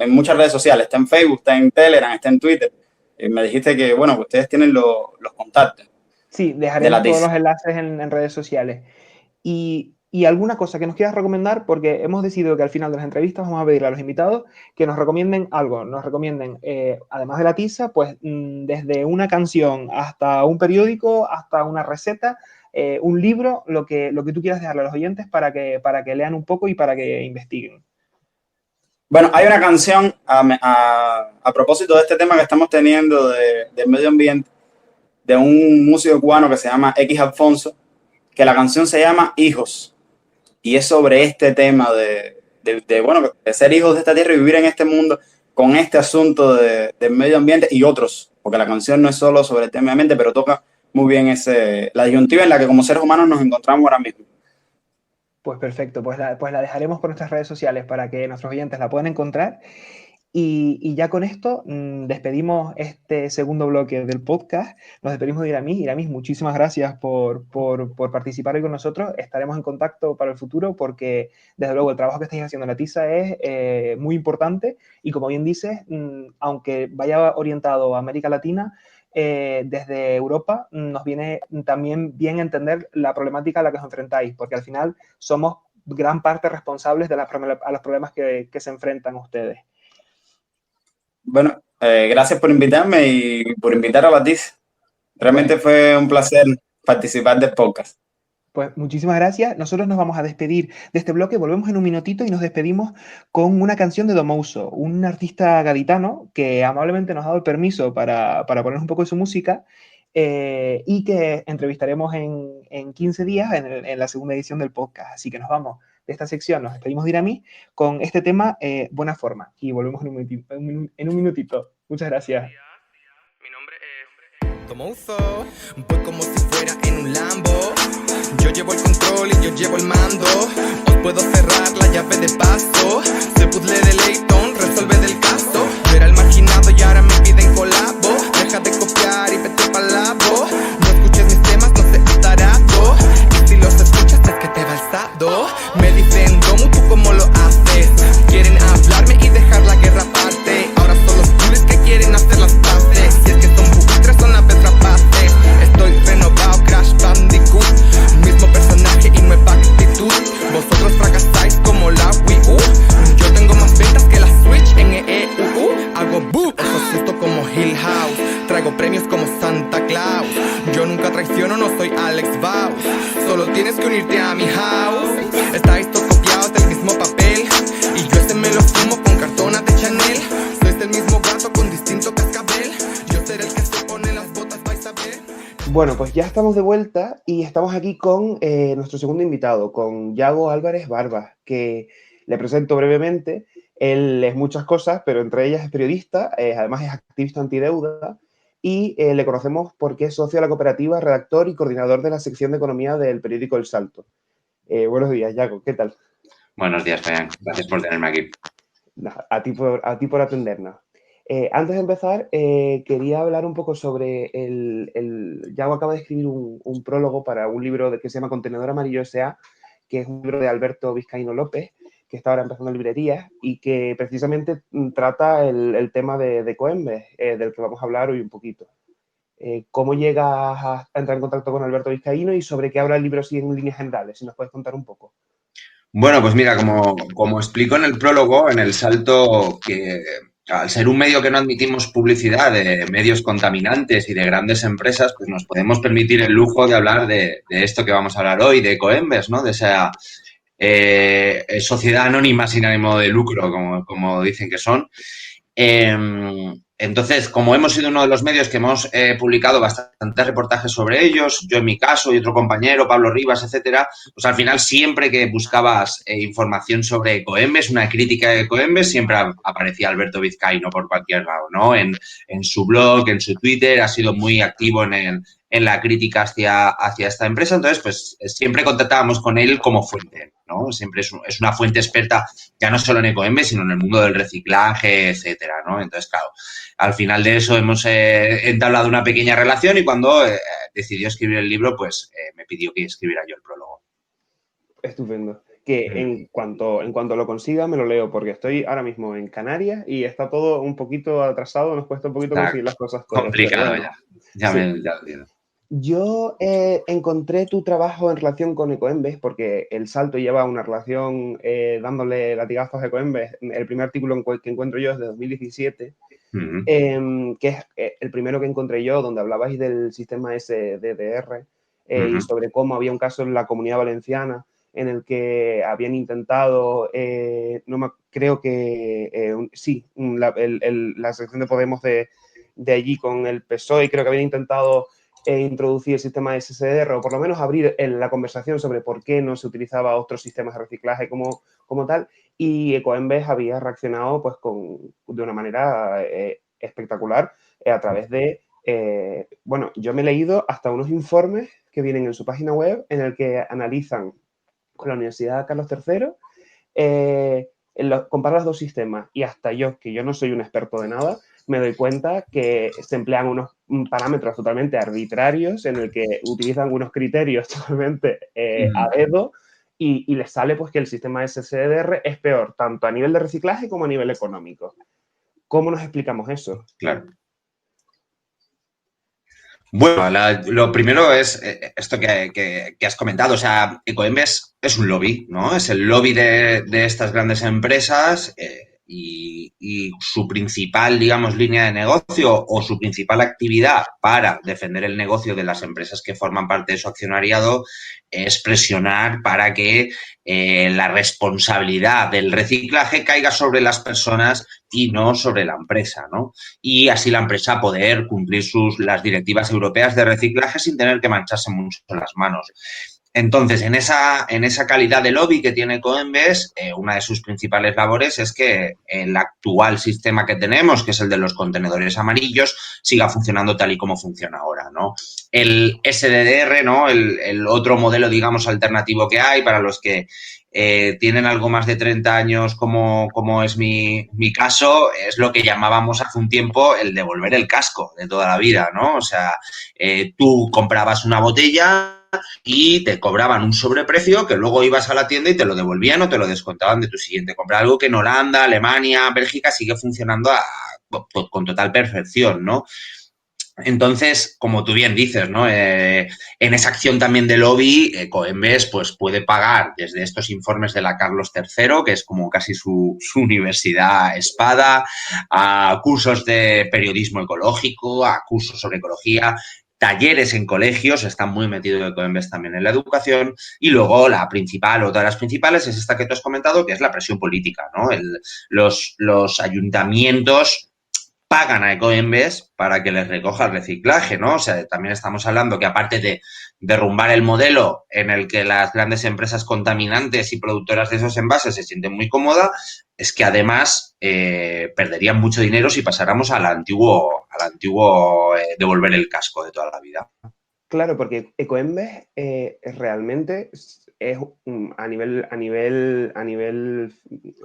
F: muchas redes sociales, está en Facebook, está en Telegram, está en Twitter. Me dijiste que, bueno, que ustedes tienen los contactos.
E: Sí, dejaremos todos los enlaces en redes sociales. Y alguna cosa que nos quieras recomendar, porque hemos decidido que al final de las entrevistas vamos a pedirle a los invitados que nos recomienden algo, nos recomienden, además de la TISA, pues desde una canción hasta un periódico, hasta una receta, un libro, lo que tú quieras dejarle a los oyentes para que lean un poco y para que investiguen.
F: Bueno, hay una canción a propósito de este tema que estamos teniendo del medio ambiente, de un músico cubano que se llama X Alfonso, que la canción se llama Hijos. Y es sobre este tema de ser hijos de esta tierra y vivir en este mundo con este asunto del medio ambiente y otros, porque la canción no es solo sobre el tema medio ambiente, pero toca muy bien la disyuntiva en la que como seres humanos nos encontramos ahora mismo.
E: Pues perfecto, pues la dejaremos por nuestras redes sociales para que nuestros oyentes la puedan encontrar. Y ya con esto despedimos este segundo bloque del podcast. Nos despedimos de Iramis. Iramis, muchísimas gracias por participar hoy con nosotros. Estaremos en contacto para el futuro porque, desde luego, el trabajo que estáis haciendo en la TISA es muy importante y, como bien dices, aunque vaya orientado a América Latina, desde Europa nos viene también bien entender la problemática a la que os enfrentáis, porque al final somos gran parte responsables de a los problemas que se enfrentan ustedes.
F: Bueno, gracias por invitarme y por invitar a la TISA. Realmente fue un placer participar del podcast.
E: Pues muchísimas gracias. Nosotros nos vamos a despedir de este bloque, volvemos en un minutito y nos despedimos con una canción de Domouso, un artista gaditano que amablemente nos ha dado el permiso para poner un poco de su música y que entrevistaremos en 15 días en la segunda edición del podcast. Así que nos vamos de esta sección, nos despedimos de Iramis con este tema, Buena Forma, y volvemos en un minutito. Muchas gracias.
G: Mi nombre es Domouso, voy como si fuera en un Lambo. Yo llevo el control y yo llevo el mando. Os puedo cerrar la llave de paso. Se puzzle de Layton, resuelve del caso. Yo era el marginado y ahora me piden colabo. Deja de copiar y vete pa'l labo. No escuches mis temas, no seas tarato. Y si los escuchas es que te va el sado. Me dicen, Domu, ¿tú cómo lo haces? Quieren hablarme y dejar la guerra aparte. Ahora son los coolies que quieren hacer las paces. Si es que son buitres, son aves rapaces. Estoy renovado, Crash Bandicoot. Mismo personaje y nueva actitud. Vosotros fracasáis como la Wii U. Yo tengo más ventas que la Switch en EEUU. Hago boo, os asusto como Hill House. Traigo premios como Santa Claus. Yo nunca traiciono, no soy Alex Vows. Solo tienes que unirte a mi house. Estáis todos copiados del mismo papel. Y yo este me lo fumo con cartona de Chanel. Sois el mismo gato con distinto cascabel. Yo seré el que se pone las botas, vais a ver.
E: Bueno, pues ya estamos de vuelta y estamos aquí con nuestro segundo invitado, con Yago Álvarez Barbas, que le presento brevemente. Él es muchas cosas, pero entre ellas es periodista, además es activista antideuda y le conocemos porque es socio de la cooperativa, redactor y coordinador de la sección de economía del periódico El Salto. Buenos días, Yago, ¿qué tal?
H: Buenos días, Fabián. Gracias por tenerme aquí.
E: A ti por atendernos. Antes de empezar, quería hablar un poco sobre Yago acaba de escribir un prólogo para un libro que se llama Contenedor Amarillo S.A., que es un libro de Alberto Vizcaíno López, que está ahora empezando en librerías y que precisamente trata el tema de Coembes, del que vamos a hablar hoy un poquito. ¿Cómo llegas a entrar en contacto con Alberto Vizcaíno y sobre qué habla el libro así en líneas generales? Si nos puedes contar un poco.
H: Bueno, pues mira, como explico en el prólogo, en El Salto, que al ser un medio que no admitimos publicidad de medios contaminantes y de grandes empresas, pues nos podemos permitir el lujo de hablar de esto que vamos a hablar hoy, de Coembes, ¿no? De esa sociedad anónima sin ánimo de lucro, como dicen que son. Entonces, como hemos sido uno de los medios que hemos publicado bastantes reportajes sobre ellos, yo en mi caso y otro compañero, Pablo Rivas, etcétera, pues al final siempre que buscabas información sobre Coembes, una crítica de Coembes, siempre aparecía Alberto Vizcaíno por cualquier lado, ¿no? En su blog, en su Twitter, ha sido muy activo en la crítica hacia esta empresa. Entonces, pues siempre contactábamos con él como fuente, ¿no? Siempre es una fuente experta ya no solo en Ecoembes, sino en el mundo del reciclaje, etcétera, ¿no? Entonces, claro, al final de eso hemos entablado una pequeña relación y cuando decidió escribir el libro, pues me pidió que escribiera yo el prólogo.
E: Estupendo. Que en cuanto lo consiga me lo leo, porque estoy ahora mismo en Canarias y está todo un poquito atrasado, nos cuesta un poquito conseguir las cosas todas.
H: Complicado
E: bueno,
H: ya.
E: Sí.
H: Ya lo entiendo.
E: Yo encontré tu trabajo en relación con Ecoembes, porque El Salto lleva una relación dándole latigazos a Ecoembes. El primer artículo que encuentro yo es de 2017, que es el primero que encontré yo, donde hablabais del sistema SDDR y sobre cómo había un caso en la Comunidad Valenciana en el que habían intentado, creo que sí, la sección de Podemos de allí con el PSOE, creo que habían intentado introducir el sistema SSDR o por lo menos abrir la conversación sobre por qué no se utilizaba otros sistemas de reciclaje como tal, y Ecoembes había reaccionado pues de una manera espectacular a través de, bueno, yo me he leído hasta unos informes que vienen en su página web en el que analizan con la Universidad Carlos III, comparar los dos sistemas, y hasta yo, que yo no soy un experto de nada, me doy cuenta que se emplean unos parámetros totalmente arbitrarios en el que utilizan unos criterios totalmente a dedo y les sale pues que el sistema SSDR es peor, tanto a nivel de reciclaje como a nivel económico. ¿Cómo nos explicamos eso?
H: Claro. Bueno, lo primero es esto que has comentado. O sea, Ecoembes es un lobby, ¿no? Es el lobby de estas grandes empresas y su principal, digamos, línea de negocio o su principal actividad para defender el negocio de las empresas que forman parte de su accionariado es presionar para que la responsabilidad del reciclaje caiga sobre las personas y no sobre la empresa, ¿no? Y así la empresa poder cumplir las directivas europeas de reciclaje sin tener que mancharse mucho las manos. Entonces, en esa calidad de lobby que tiene Coembes, una de sus principales labores es que el actual sistema que tenemos, que es el de los contenedores amarillos, siga funcionando tal y como funciona ahora, ¿no? El SDDR, ¿no? El otro modelo, digamos, alternativo que hay para los que tienen algo más de 30 años, como es mi caso, es lo que llamábamos hace un tiempo el devolver el casco de toda la vida, ¿no? O sea, tú comprabas una botella y te cobraban un sobreprecio que luego ibas a la tienda y te lo devolvían o te lo descontaban de tu siguiente compra. Algo que en Holanda, Alemania, Bélgica sigue funcionando con total perfección, ¿no? Entonces, como tú bien dices, ¿no? En esa acción también de lobby, Coembes pues, puede pagar desde estos informes de la Carlos III, que es como casi su universidad espada, a cursos de periodismo ecológico, a cursos sobre ecología, talleres en colegios, están muy metidos Coembes también en la educación, y luego la principal, otra de las principales, es esta que tú has comentado, que es la presión política, ¿no? Los ayuntamientos pagan a Ecoembes para que les recoja el reciclaje, ¿no? O sea, también estamos hablando que aparte de derrumbar el modelo en el que las grandes empresas contaminantes y productoras de esos envases se sienten muy cómodas, es que además perderían mucho dinero si pasáramos al antiguo devolver el casco de toda la vida.
A: Claro, porque Ecoembes realmente es a nivel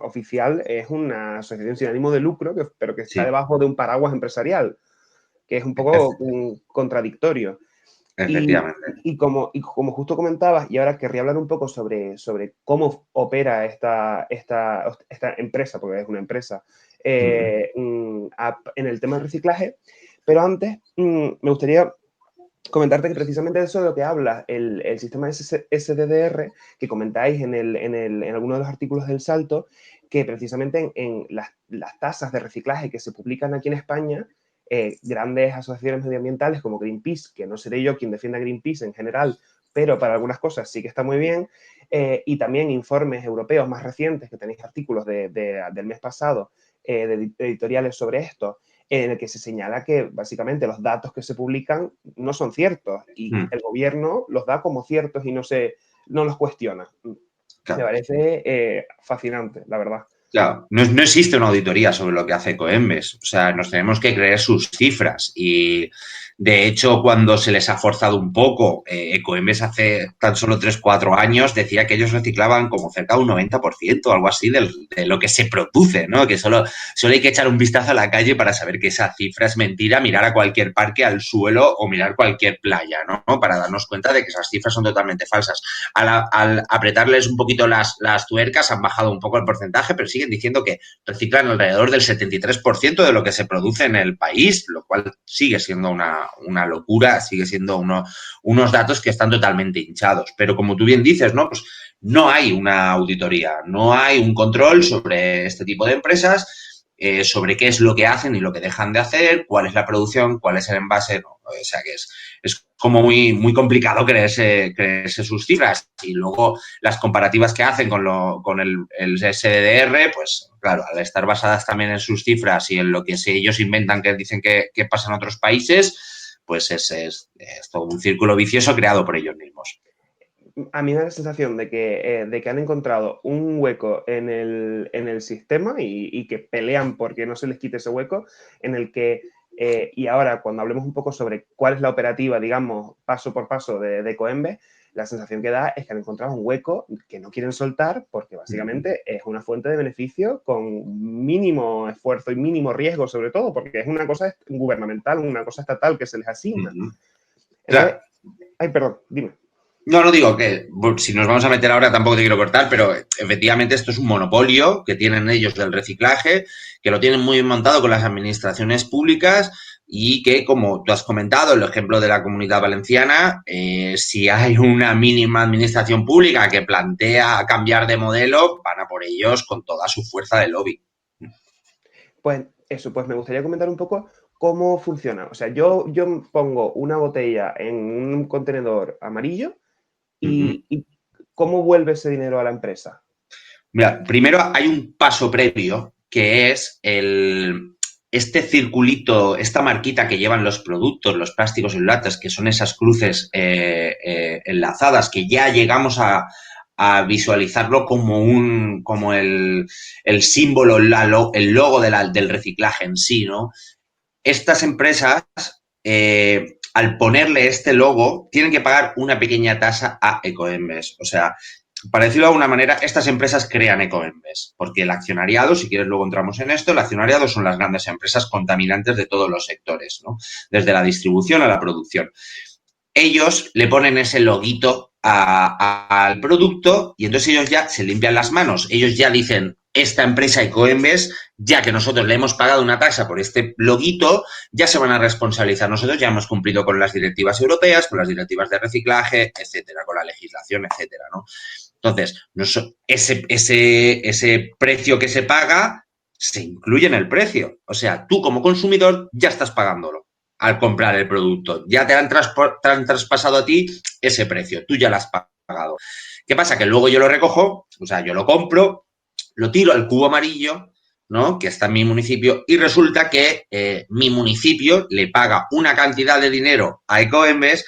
A: oficial es una asociación sin ánimo de lucro, pero que está debajo de un paraguas empresarial, que es un poco contradictorio.
H: Efectivamente.
A: Y como justo comentabas, y ahora querría hablar un poco sobre cómo opera esta empresa, porque es una empresa, en el tema del reciclaje, pero antes me gustaría comentarte que precisamente de eso de lo que habla el sistema SDDR que comentáis en algunos de los artículos del Salto, que precisamente en las tasas de reciclaje que se publican aquí en España, grandes asociaciones medioambientales como Greenpeace, que no seré yo quien defienda a Greenpeace en general, pero para algunas cosas sí que está muy bien, y también informes europeos más recientes, que tenéis artículos del mes pasado, de editoriales sobre esto, en el que se señala que básicamente los datos que se publican no son ciertos y el gobierno los da como ciertos y no los cuestiona. Claro. Me parece fascinante, la verdad.
H: Claro, no existe una auditoría sobre lo que hace Coembes, o sea, nos tenemos que creer sus cifras y, de hecho, cuando se les ha forzado un poco, Coembes hace tan solo 3-4 años decía que ellos reciclaban como cerca de un 90% o algo así de lo que se produce, ¿no? Que solo hay que echar un vistazo a la calle para saber que esa cifra es mentira, mirar a cualquier parque, al suelo o mirar cualquier playa, ¿no? Para darnos cuenta de que esas cifras son totalmente falsas. Al apretarles un poquito las tuercas han bajado un poco el porcentaje, pero siguen diciendo que reciclan alrededor del 73% de lo que se produce en el país, lo cual sigue siendo una locura, sigue siendo unos datos que están totalmente hinchados. Pero como tú bien dices, ¿no? Pues no hay una auditoría, no hay un control sobre este tipo de empresas, sobre qué es lo que hacen y lo que dejan de hacer, cuál es la producción, cuál es el envase, ¿no? O sea que es como muy, muy complicado creerse sus cifras. Y luego las comparativas que hacen con el SDDR, pues claro, al estar basadas también en sus cifras y en lo que ellos inventan que dicen que pasa en otros países, pues es todo un círculo vicioso creado por ellos mismos.
A: A mí me da la sensación de que han encontrado un hueco en el sistema y que pelean porque no se les quite ese hueco, en el que, y ahora cuando hablemos un poco sobre cuál es la operativa, digamos, paso por paso de Coembes, la sensación que da es que han encontrado un hueco que no quieren soltar porque básicamente es una fuente de beneficio con mínimo esfuerzo y mínimo riesgo, sobre todo, porque es una cosa gubernamental, una cosa estatal que se les asigna.
H: Claro.
A: Ay, perdón, dime.
H: No digo que si nos vamos a meter ahora tampoco te quiero cortar, pero efectivamente esto es un monopolio que tienen ellos del reciclaje, que lo tienen muy bien montado con las administraciones públicas y que, como tú has comentado, el ejemplo de la Comunidad Valenciana, si hay una mínima administración pública que plantea cambiar de modelo, van a por ellos con toda su fuerza de lobby.
A: Pues eso, pues me gustaría comentar un poco cómo funciona. O sea, yo pongo una botella en un contenedor amarillo y ¿cómo vuelve ese dinero a la empresa?
H: Mira, primero hay un paso previo que es este circulito, esta marquita que llevan los productos, los plásticos y los latas, que son esas cruces enlazadas, que ya llegamos a visualizarlo como el símbolo, el logo del reciclaje en sí, ¿no? Estas empresas, al ponerle este logo, tienen que pagar una pequeña tasa a Ecoembes. O sea, para decirlo de alguna manera, estas empresas crean Ecoembes, porque el accionariado, si quieres luego entramos en esto, el accionariado son las grandes empresas contaminantes de todos los sectores, ¿no? Desde la distribución a la producción. Ellos le ponen ese loguito al producto y entonces ellos ya se limpian las manos. Ellos ya dicen, esta empresa Ecoembes, ya que nosotros le hemos pagado una tasa por este loguito, ya se van a responsabilizar. Nosotros ya hemos cumplido con las directivas europeas, con las directivas de reciclaje, etcétera, con la legislación, etcétera, ¿no? Entonces, ese precio que se paga se incluye en el precio. O sea, tú como consumidor ya estás pagándolo al comprar el producto. Ya te han traspasado a ti ese precio. Tú ya lo has pagado. ¿Qué pasa? Que luego yo lo recojo, o sea, yo lo compro, lo tiro al cubo amarillo, ¿no? Que está en mi municipio, y resulta que mi municipio le paga una cantidad de dinero a Ecoembes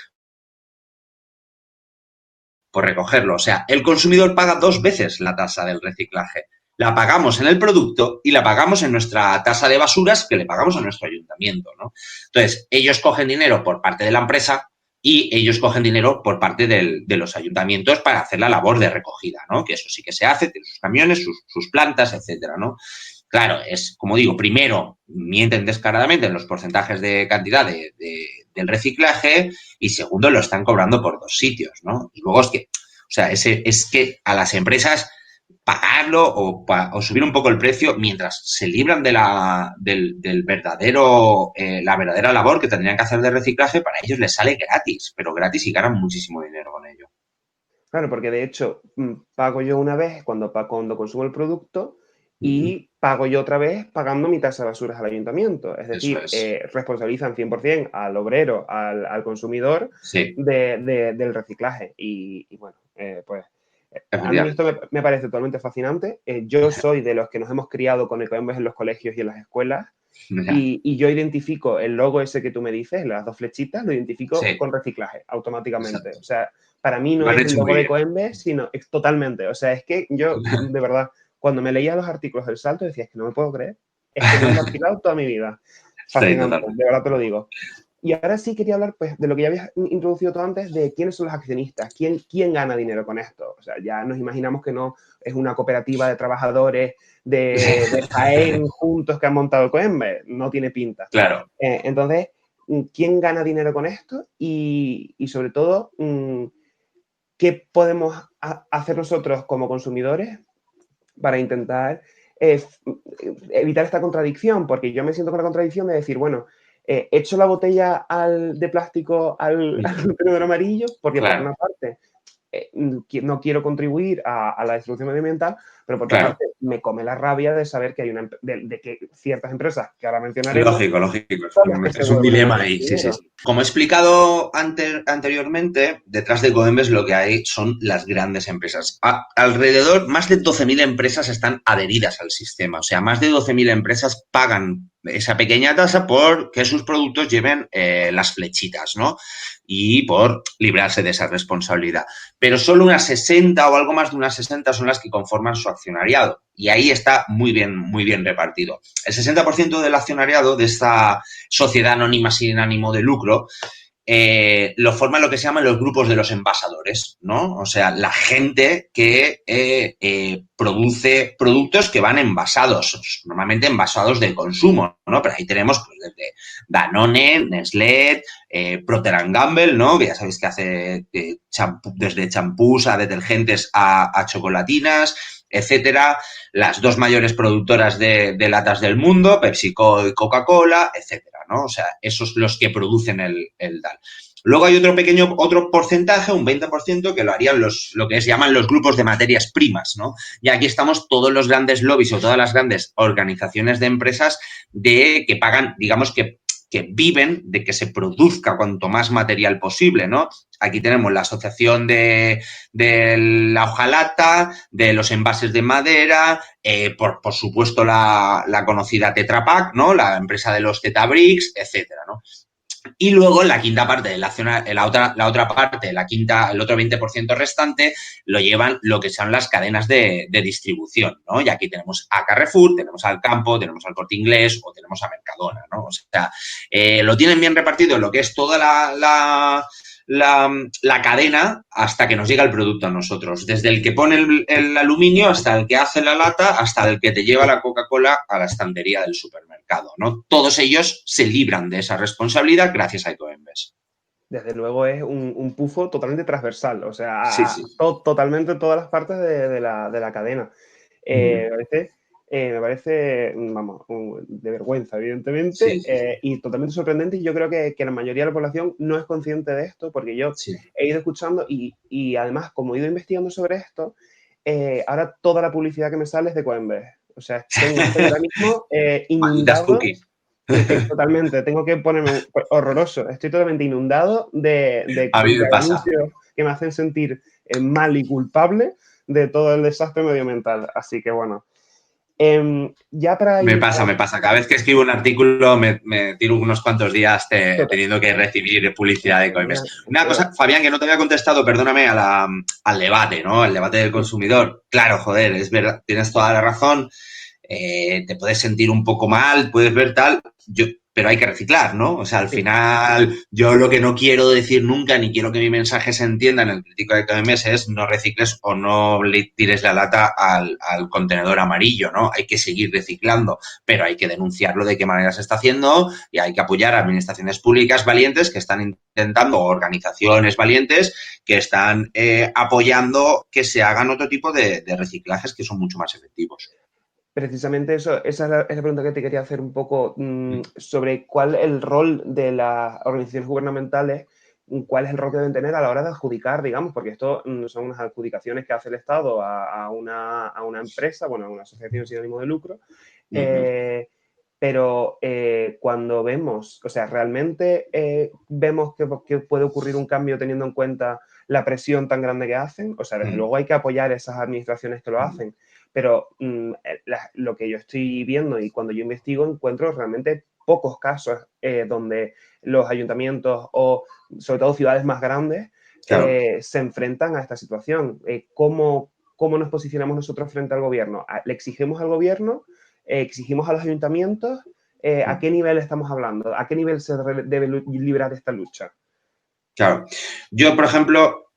H: por recogerlo. O sea, el consumidor paga 2 veces la tasa del reciclaje. La pagamos en el producto y la pagamos en nuestra tasa de basuras que le pagamos a nuestro ayuntamiento, ¿no? Entonces, ellos cogen dinero por parte de la empresa y ellos cogen dinero por parte de los ayuntamientos para hacer la labor de recogida, ¿no? Que eso sí que se hace, tienen sus camiones, sus plantas, etcétera, ¿no? Claro, es, como digo, primero mienten descaradamente en los porcentajes de cantidad del reciclaje y segundo lo están cobrando por 2 sitios, ¿no? Y luego es que a las empresas pagarlo o subir un poco el precio mientras se libran de la verdadera labor que tendrían que hacer de reciclaje, para ellos les sale gratis, pero gratis y ganan muchísimo dinero con ello.
A: Claro, porque de hecho pago yo una vez cuando consumo el producto y pago yo otra vez pagando mi tasa de basuras al ayuntamiento. Es decir, responsabilizan 100% al obrero, al consumidor
H: sí.
A: del reciclaje. Y bueno, pues a mí esto me parece totalmente fascinante. Yo soy de los que nos hemos criado con Ecoembes en los colegios y en las escuelas. Y yo identifico el logo ese que tú me dices, las 2 flechitas, lo identifico con reciclaje automáticamente.
H: Exacto.
A: O sea, para mí no es el logo de Ecoembes, sino es totalmente. O sea, es que yo, de verdad, cuando me leía los artículos del Salto, decía, es que no me puedo creer. Es que me he vacilado toda mi vida. Fascinante, sí, de verdad te lo digo. Y ahora sí quería hablar, pues, de lo que ya habías introducido tú antes, de quiénes son los accionistas, quién gana dinero con esto. O sea, ya nos imaginamos que no es una cooperativa de trabajadores de Jaén juntos que han montado Ecoembes. No tiene pinta.
H: Claro.
A: Entonces, ¿quién gana dinero con esto? Y sobre todo, ¿qué podemos hacer nosotros como consumidores para intentar evitar esta contradicción? Porque yo me siento con la contradicción de decir, bueno, echo la botella de plástico al contenedor amarillo porque por una parte no quiero contribuir a la destrucción medioambiental, pero por otra parte me come la rabia de saber que hay de que ciertas empresas que ahora mencionaremos...
H: Lógico. Es un dilema ahí, sí. Como he explicado anteriormente, detrás de Ecoembes lo que hay son las grandes empresas. Alrededor, más de 12.000 empresas están adheridas al sistema. O sea, más de 12.000 empresas pagan esa pequeña tasa por que sus productos lleven las flechitas, ¿no? Y por librarse de esa responsabilidad. Pero solo unas 60 o algo más de unas 60 son las que conforman su accionariado. Y ahí está muy bien repartido. El 60% del accionariado de esta sociedad anónima sin ánimo de lucro lo forman lo que se llaman los grupos de los envasadores, ¿no? O sea, la gente que produce productos que van envasados, normalmente envasados de consumo, ¿no? Pero ahí tenemos pues, desde Danone, Nestlé, Procter & Gamble, ¿no? Que ya sabéis que hace desde champús a detergentes a chocolatinas, etcétera. Las 2 mayores productoras de latas del mundo, PepsiCo y Coca-Cola, etcétera, ¿no? O sea, esos los que producen el DAL. Luego hay otro porcentaje, un 20%, que lo harían lo que se llaman los grupos de materias primas, ¿no? Y aquí estamos todos los grandes lobbies o todas las grandes organizaciones de empresas que pagan, digamos que viven de que se produzca cuanto más material posible, ¿no? Aquí tenemos la asociación de la hojalata, de los envases de madera, por supuesto la conocida Tetra Pak, ¿no? La empresa de los Tetabricks, etcétera, ¿no? Y luego en la quinta parte, la otra parte, el otro 20% restante, lo llevan lo que son las cadenas de distribución, ¿no? Y aquí tenemos a Carrefour, tenemos al Campo, tenemos al Corte Inglés o tenemos a Mercadona, ¿no? O sea, lo tienen bien repartido en lo que es toda la cadena hasta que nos llega el producto a nosotros. Desde el que pone el aluminio hasta el que hace la lata, hasta el que te lleva la Coca-Cola a la estantería del supermercado, ¿no? Todos ellos se libran de esa responsabilidad gracias a Ecoembes.
A: Desde luego es un pufo totalmente transversal, o sea,
H: Sí.
A: totalmente todas las partes de la cadena. Me parece, vamos, de vergüenza, evidentemente,
H: Sí.
A: y totalmente sorprendente. Y yo creo que la mayoría de la población no es consciente de esto, porque yo he ido escuchando y además, como he ido investigando sobre esto, ahora toda la publicidad que me sale es de Coembes. O sea, estoy ahora mismo inundado. Totalmente, tengo que ponerme horroroso. Estoy totalmente inundado de
H: A mí me pasa.
A: anuncios que me hacen sentir mal y culpable de todo el desastre medioambiental. Así que bueno. Ya para
H: Me pasa. Cada vez que escribo un artículo me tiro unos cuantos días teniendo que recibir publicidad de Ecoembes. Una cosa, Fabián, que no te había contestado, perdóname, al debate, ¿no? Al debate del consumidor. Claro, joder, es verdad, tienes toda la razón. Te puedes sentir un poco mal, puedes ver tal, pero hay que reciclar, ¿no? O sea, al final, yo lo que no quiero decir nunca, ni quiero que mi mensaje se entienda en el crítico de Ecoembes es no recicles o no le tires la lata al contenedor amarillo, ¿no? Hay que seguir reciclando, pero hay que denunciarlo de qué manera se está haciendo y hay que apoyar a administraciones públicas valientes que están intentando, o organizaciones valientes que están apoyando que se hagan otro tipo de reciclajes que son mucho más efectivos.
A: Precisamente eso, esa es la pregunta que te quería hacer un poco sobre cuál es el rol de las organizaciones gubernamentales, cuál es el rol que deben tener a la hora de adjudicar, digamos, porque esto son unas adjudicaciones que hace el Estado a una empresa, bueno, a una asociación sin ánimo de lucro, pero cuando vemos, o sea, realmente vemos que puede ocurrir un cambio teniendo en cuenta la presión tan grande que hacen, o sea, desde luego hay que apoyar esas administraciones que lo hacen, pero lo que yo estoy viendo y cuando yo investigo encuentro realmente pocos casos donde los ayuntamientos o sobre todo ciudades más grandes se enfrentan a esta situación. ¿Cómo nos posicionamos nosotros frente al gobierno? ¿Le exigimos al gobierno? ¿Exigimos a los ayuntamientos? ¿A qué nivel estamos hablando? ¿A qué nivel se debe librar esta lucha?
H: Claro. Yo, por ejemplo,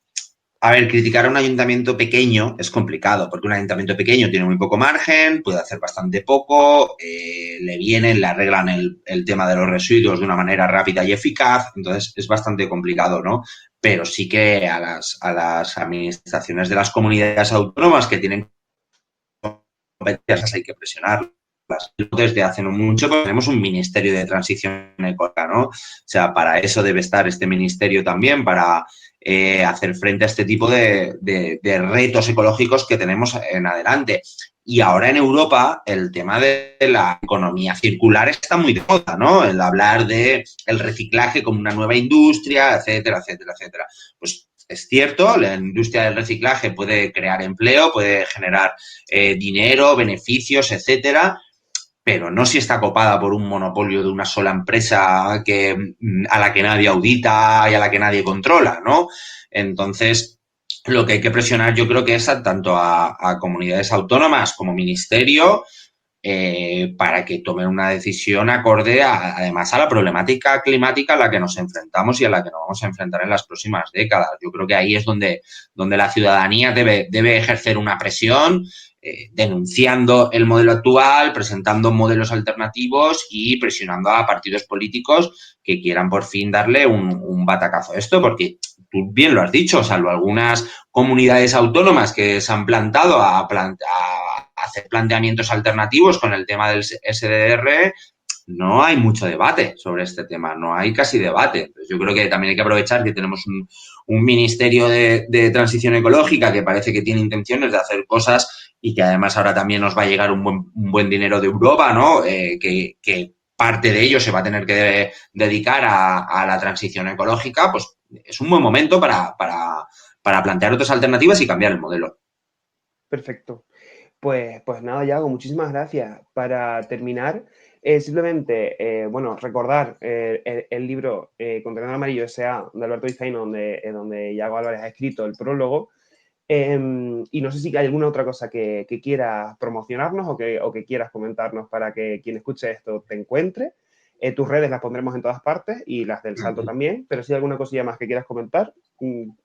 H: criticar a un ayuntamiento pequeño es complicado, porque un ayuntamiento pequeño tiene muy poco margen, puede hacer bastante poco, le arreglan el tema de los residuos de una manera rápida y eficaz, entonces es bastante complicado, ¿no? Pero sí que a las administraciones de las comunidades autónomas que tienen competencias hay que presionarlas. Desde hace no mucho tenemos un ministerio de transición ecológica, ¿no? O sea, para eso debe estar este ministerio también, para hacer frente a este tipo de retos ecológicos que tenemos en adelante. Y ahora en Europa el tema de la economía circular está muy de moda, ¿no? El hablar de el reciclaje como una nueva industria, etcétera, etcétera, etcétera. Pues es cierto, la industria del reciclaje puede crear empleo, puede generar dinero, beneficios, etcétera, pero no si está copada por un monopolio de una sola empresa a la que nadie audita y a la que nadie controla, ¿no? Entonces, lo que hay que presionar yo creo que es tanto a comunidades autónomas como ministerio para que tomen una decisión acorde además a la problemática climática a la que nos enfrentamos y a la que nos vamos a enfrentar en las próximas décadas. Yo creo que ahí es donde la ciudadanía debe ejercer una presión, denunciando el modelo actual, presentando modelos alternativos y presionando a partidos políticos que quieran por fin darle un batacazo a esto, porque tú bien lo has dicho, salvo algunas comunidades autónomas que se han plantado a hacer planteamientos alternativos con el tema del SDR, no hay mucho debate sobre este tema, no hay casi debate. Entonces, yo creo que también hay que aprovechar que tenemos un ministerio de transición ecológica que parece que tiene intenciones de hacer cosas y que además ahora también nos va a llegar un buen dinero de Europa, ¿no? Que parte de ello se va a tener que dedicar a la transición ecológica, pues es un buen momento para plantear otras alternativas y cambiar el modelo.
A: Perfecto. Pues nada, Yago, muchísimas gracias. Para terminar, simplemente, recordar el libro Contenedor Amarillo S.A. de Alberto Vizcaíno, donde Yago Álvarez ha escrito el prólogo. Y no sé si hay alguna otra cosa que quieras promocionarnos o que quieras comentarnos para que quien escuche esto te encuentre. Tus redes las pondremos en todas partes y las del Salto también, pero si hay alguna cosilla más que quieras comentar,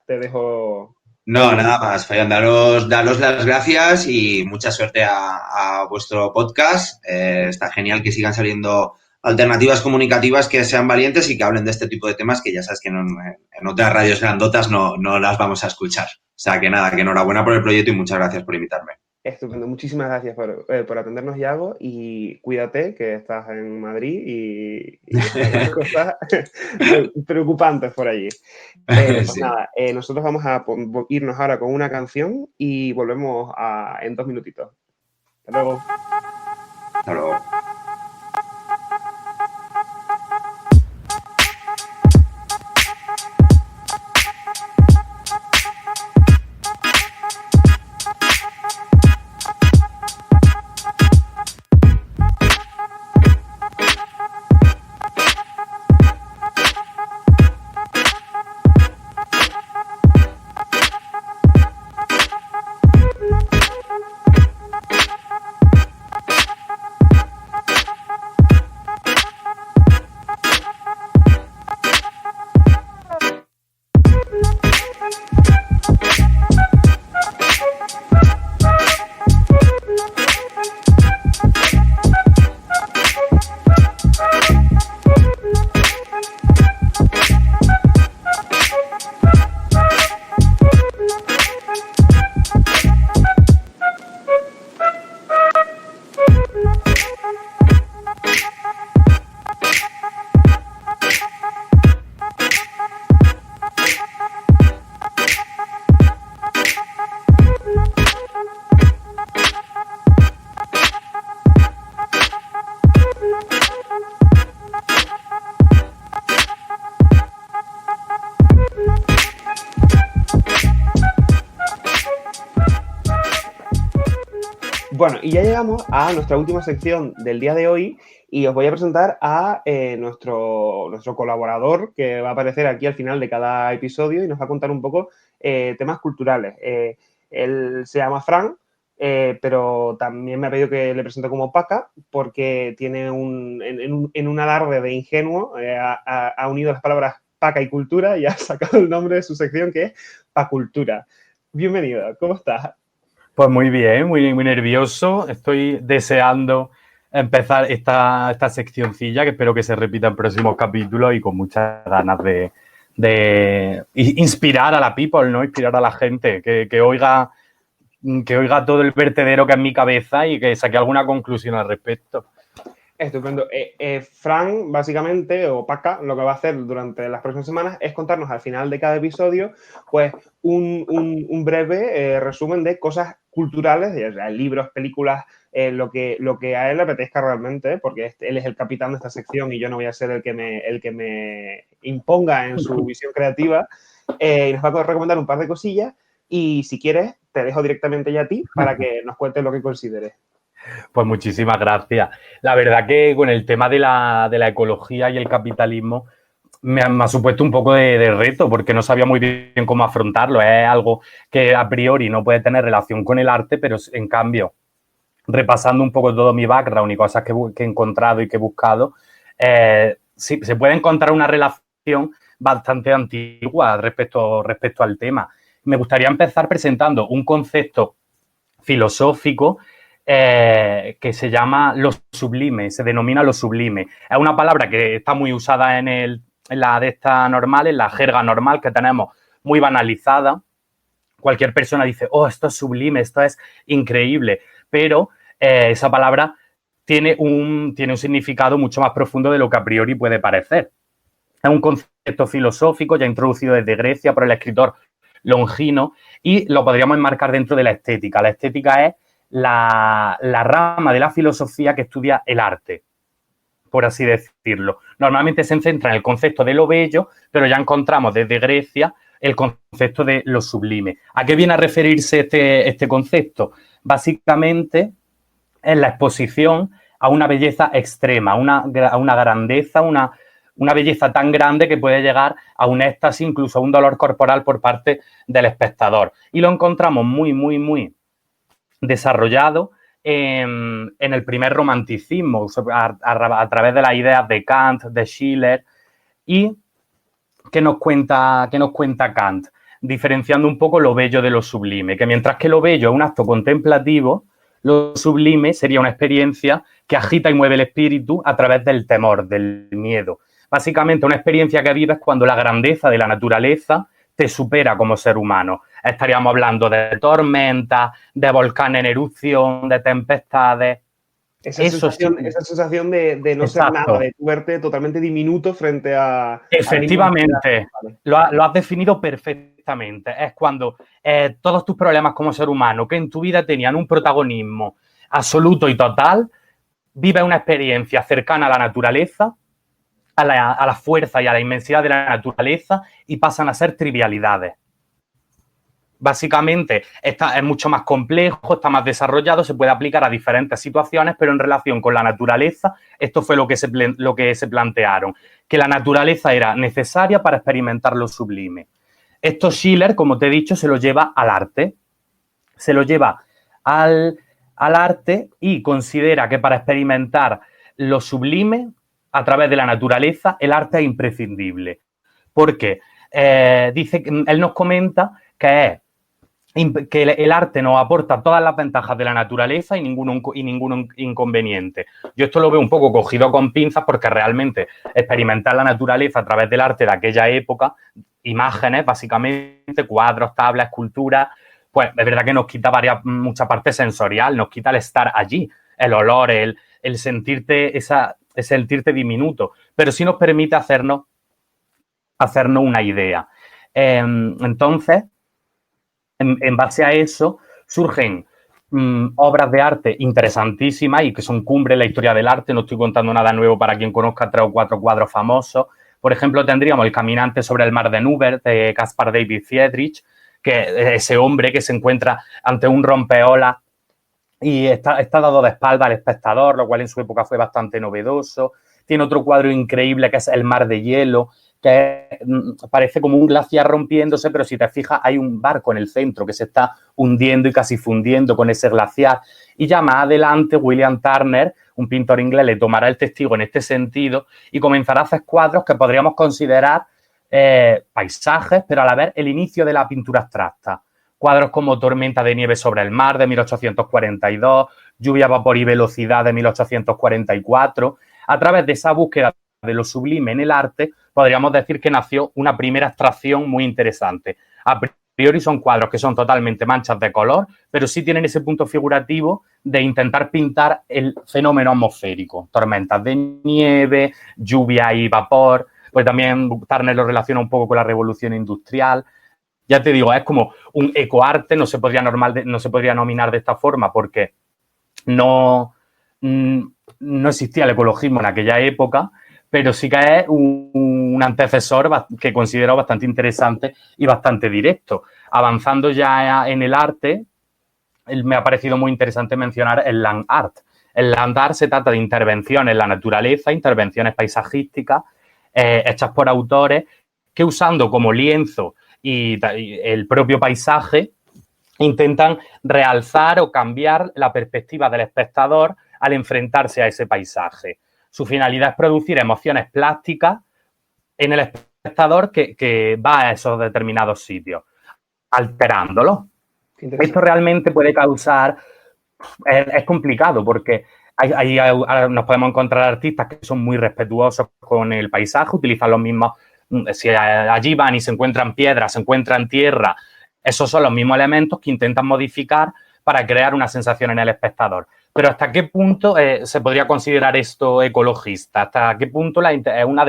A: te dejo...
H: No, nada más, Fayán, daros las gracias y mucha suerte a vuestro podcast. Está genial que sigan saliendo alternativas comunicativas que sean valientes y que hablen de este tipo de temas que ya sabes que en otras radios grandotas no las vamos a escuchar. O sea, que nada, que enhorabuena por el proyecto y muchas gracias por invitarme.
A: Estupendo, muchísimas gracias por atendernos, Yago, y cuídate, que estás en Madrid y hay cosas preocupantes por allí. Pues
H: Sí.
A: nada, nosotros vamos a irnos ahora con una canción y volvemos en 2 minutitos. Hasta luego.
H: Hasta luego.
A: Bueno, y ya llegamos a nuestra última sección del día de hoy y os voy a presentar a nuestro colaborador que va a aparecer aquí al final de cada episodio y nos va a contar un poco temas culturales. Él se llama Fran, pero también me ha pedido que le presente como Paca porque tiene en un alarde de ingenuo ha unido las palabras Paca y cultura y ha sacado el nombre de su sección que es Pacultura. Bienvenido, ¿cómo estás?
I: Pues muy bien, muy nervioso. Estoy deseando empezar esta seccioncilla que espero que se repita en próximos capítulos y con muchas ganas de inspirar a la people, ¿no? Inspirar a la gente, que oiga todo el vertedero que es en mi cabeza y que saque alguna conclusión al respecto.
A: Estupendo. Fran, básicamente, o Paca, lo que va a hacer durante las próximas semanas es contarnos al final de cada episodio, pues, un breve resumen de cosas culturales, o sea, libros, películas, lo que a él le apetezca realmente, porque él es el capitán de esta sección y yo no voy a ser el que me imponga en su visión creativa. Y nos va a recomendar un par de cosillas y, si quieres, te dejo directamente ya a ti para que nos cuentes lo que consideres.
I: Pues muchísimas gracias. La verdad que con el tema de la ecología y el capitalismo me ha supuesto un poco de reto porque no sabía muy bien cómo afrontarlo. Es algo que a priori no puede tener relación con el arte, pero en cambio, repasando un poco todo mi background y cosas que he encontrado y que he buscado, sí, se puede encontrar una relación bastante antigua respecto al tema. Me gustaría empezar presentando un concepto filosófico que se llama lo sublime, se denomina lo sublime. Es una palabra que está muy usada en la de esta normal, en la jerga normal que tenemos muy banalizada. Cualquier persona dice, oh, esto es sublime, esto es increíble, pero esa palabra tiene un significado mucho más profundo de lo que a priori puede parecer. Es un concepto filosófico ya introducido desde Grecia por el escritor Longino y lo podríamos enmarcar dentro de la estética. La estética es la rama de la filosofía que estudia el arte, por así decirlo. Normalmente se centra en el concepto de lo bello, pero ya encontramos desde Grecia el concepto de lo sublime. ¿A qué viene a referirse este concepto? Básicamente es la exposición a una belleza extrema, a una grandeza, una belleza tan grande que puede llegar a un éxtasis, incluso a un dolor corporal por parte del espectador. Y lo encontramos muy, muy, muy desarrollado en el primer romanticismo, a través de las ideas de Kant, de Schiller. ¿Y qué nos cuenta Kant? Diferenciando un poco lo bello de lo sublime, que mientras que lo bello es un acto contemplativo, lo sublime sería una experiencia que agita y mueve el espíritu a través del temor, del miedo. Básicamente, una experiencia que vives cuando la grandeza de la naturaleza te supera como ser humano. Estaríamos hablando de tormentas, de volcanes en erupción, de tempestades.
A: Esa sensación de no ser nada, de verte totalmente diminuto frente a...
I: Efectivamente, lo has definido perfectamente. Es cuando todos tus problemas como ser humano, que en tu vida tenían un protagonismo absoluto y total, vives una experiencia cercana a la naturaleza, a la fuerza y a la inmensidad de la naturaleza y pasan a ser trivialidades. Básicamente, es mucho más complejo, está más desarrollado, se puede aplicar a diferentes situaciones, pero en relación con la naturaleza, esto fue lo que se plantearon, que la naturaleza era necesaria para experimentar lo sublime. Esto Schiller, como te he dicho, se lo lleva al arte. Se lo lleva al arte y considera que para experimentar lo sublime a través de la naturaleza, el arte es imprescindible. Porque dice, él nos comenta que el arte nos aporta todas las ventajas de la naturaleza y ningún inconveniente. Yo esto lo veo un poco cogido con pinzas porque realmente experimentar la naturaleza a través del arte de aquella época, imágenes, básicamente, cuadros, tablas, esculturas, pues es verdad que nos quita mucha parte sensorial, nos quita el estar allí, el olor, el sentirte sentirte diminuto, pero sí nos permite hacernos una idea. Entonces, en base a eso, surgen obras de arte interesantísimas y que son cumbre en la historia del arte. No estoy contando nada nuevo para quien conozca 3 o 4 cuadros famosos. Por ejemplo, tendríamos El caminante sobre el mar de Nubes, de Caspar David Friedrich, que es ese hombre que se encuentra ante un rompeolas y está dado de espalda al espectador, lo cual en su época fue bastante novedoso. Tiene otro cuadro increíble que es El mar de hielo, que parece como un glaciar rompiéndose, pero si te fijas hay un barco en el centro que se está hundiendo y casi fundiendo con ese glaciar. Y ya más adelante William Turner, un pintor inglés, le tomará el testigo en este sentido y comenzará a hacer cuadros que podríamos considerar paisajes, pero a la vez el inicio de la pintura abstracta. Cuadros como Tormenta de nieve sobre el mar, de 1842, Lluvia, vapor y velocidad, de 1844. A través de esa búsqueda de lo sublime en el arte, podríamos decir que nació una primera abstracción muy interesante. A priori son cuadros que son totalmente manchas de color, pero sí tienen ese punto figurativo de intentar pintar el fenómeno atmosférico. Tormentas de nieve, lluvia y vapor. Pues también Turner lo relaciona un poco con la revolución industrial. Ya te digo, es como un ecoarte, no se podría nominar de esta forma porque no existía el ecologismo en aquella época, pero sí que es un antecesor que considero bastante interesante y bastante directo. Avanzando ya en el arte, me ha parecido muy interesante mencionar el land art. El land art se trata de intervenciones en la naturaleza, intervenciones paisajísticas, hechas por autores que usando como lienzo y el propio paisaje intentan realzar o cambiar la perspectiva del espectador al enfrentarse a ese paisaje. Su finalidad es producir emociones plásticas en el espectador que va a esos determinados sitios, alterándolos. Esto realmente puede causar... Es complicado porque nos podemos encontrar artistas que son muy respetuosos con el paisaje, utilizan los mismos... Si allí van y se encuentran piedras, se encuentran tierra, esos son los mismos elementos que intentan modificar para crear una sensación en el espectador. pero ¿hasta qué punto se podría considerar esto ecologista? ¿Hasta qué punto es una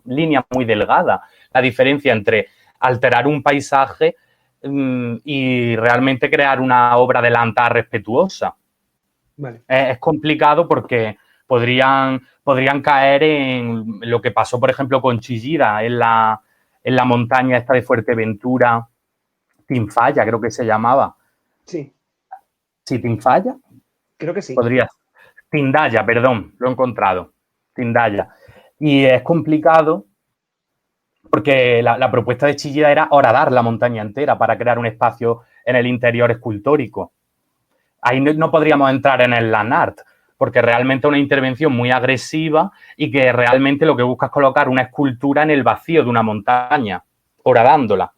I: línea muy delgada la diferencia entre alterar un paisaje y realmente crear una obra de lantar respetuosa?
E: Vale.
I: Es complicado porque podrían caer en lo que pasó, por ejemplo, con Chillida en la montaña esta de Fuerteventura, Tinfaya, creo que se llamaba.
E: Sí.
I: ¿Sí, Tinfaya?
E: Creo que sí.
I: Podría. Tindaya, perdón, lo he encontrado. Tindaya. Y es complicado porque la propuesta de Chillida era horadar la montaña entera para crear un espacio en el interior escultórico. Ahí no podríamos entrar en el land art, porque realmente es una intervención muy agresiva y que realmente lo que busca es colocar una escultura en el vacío de una montaña, horadándola.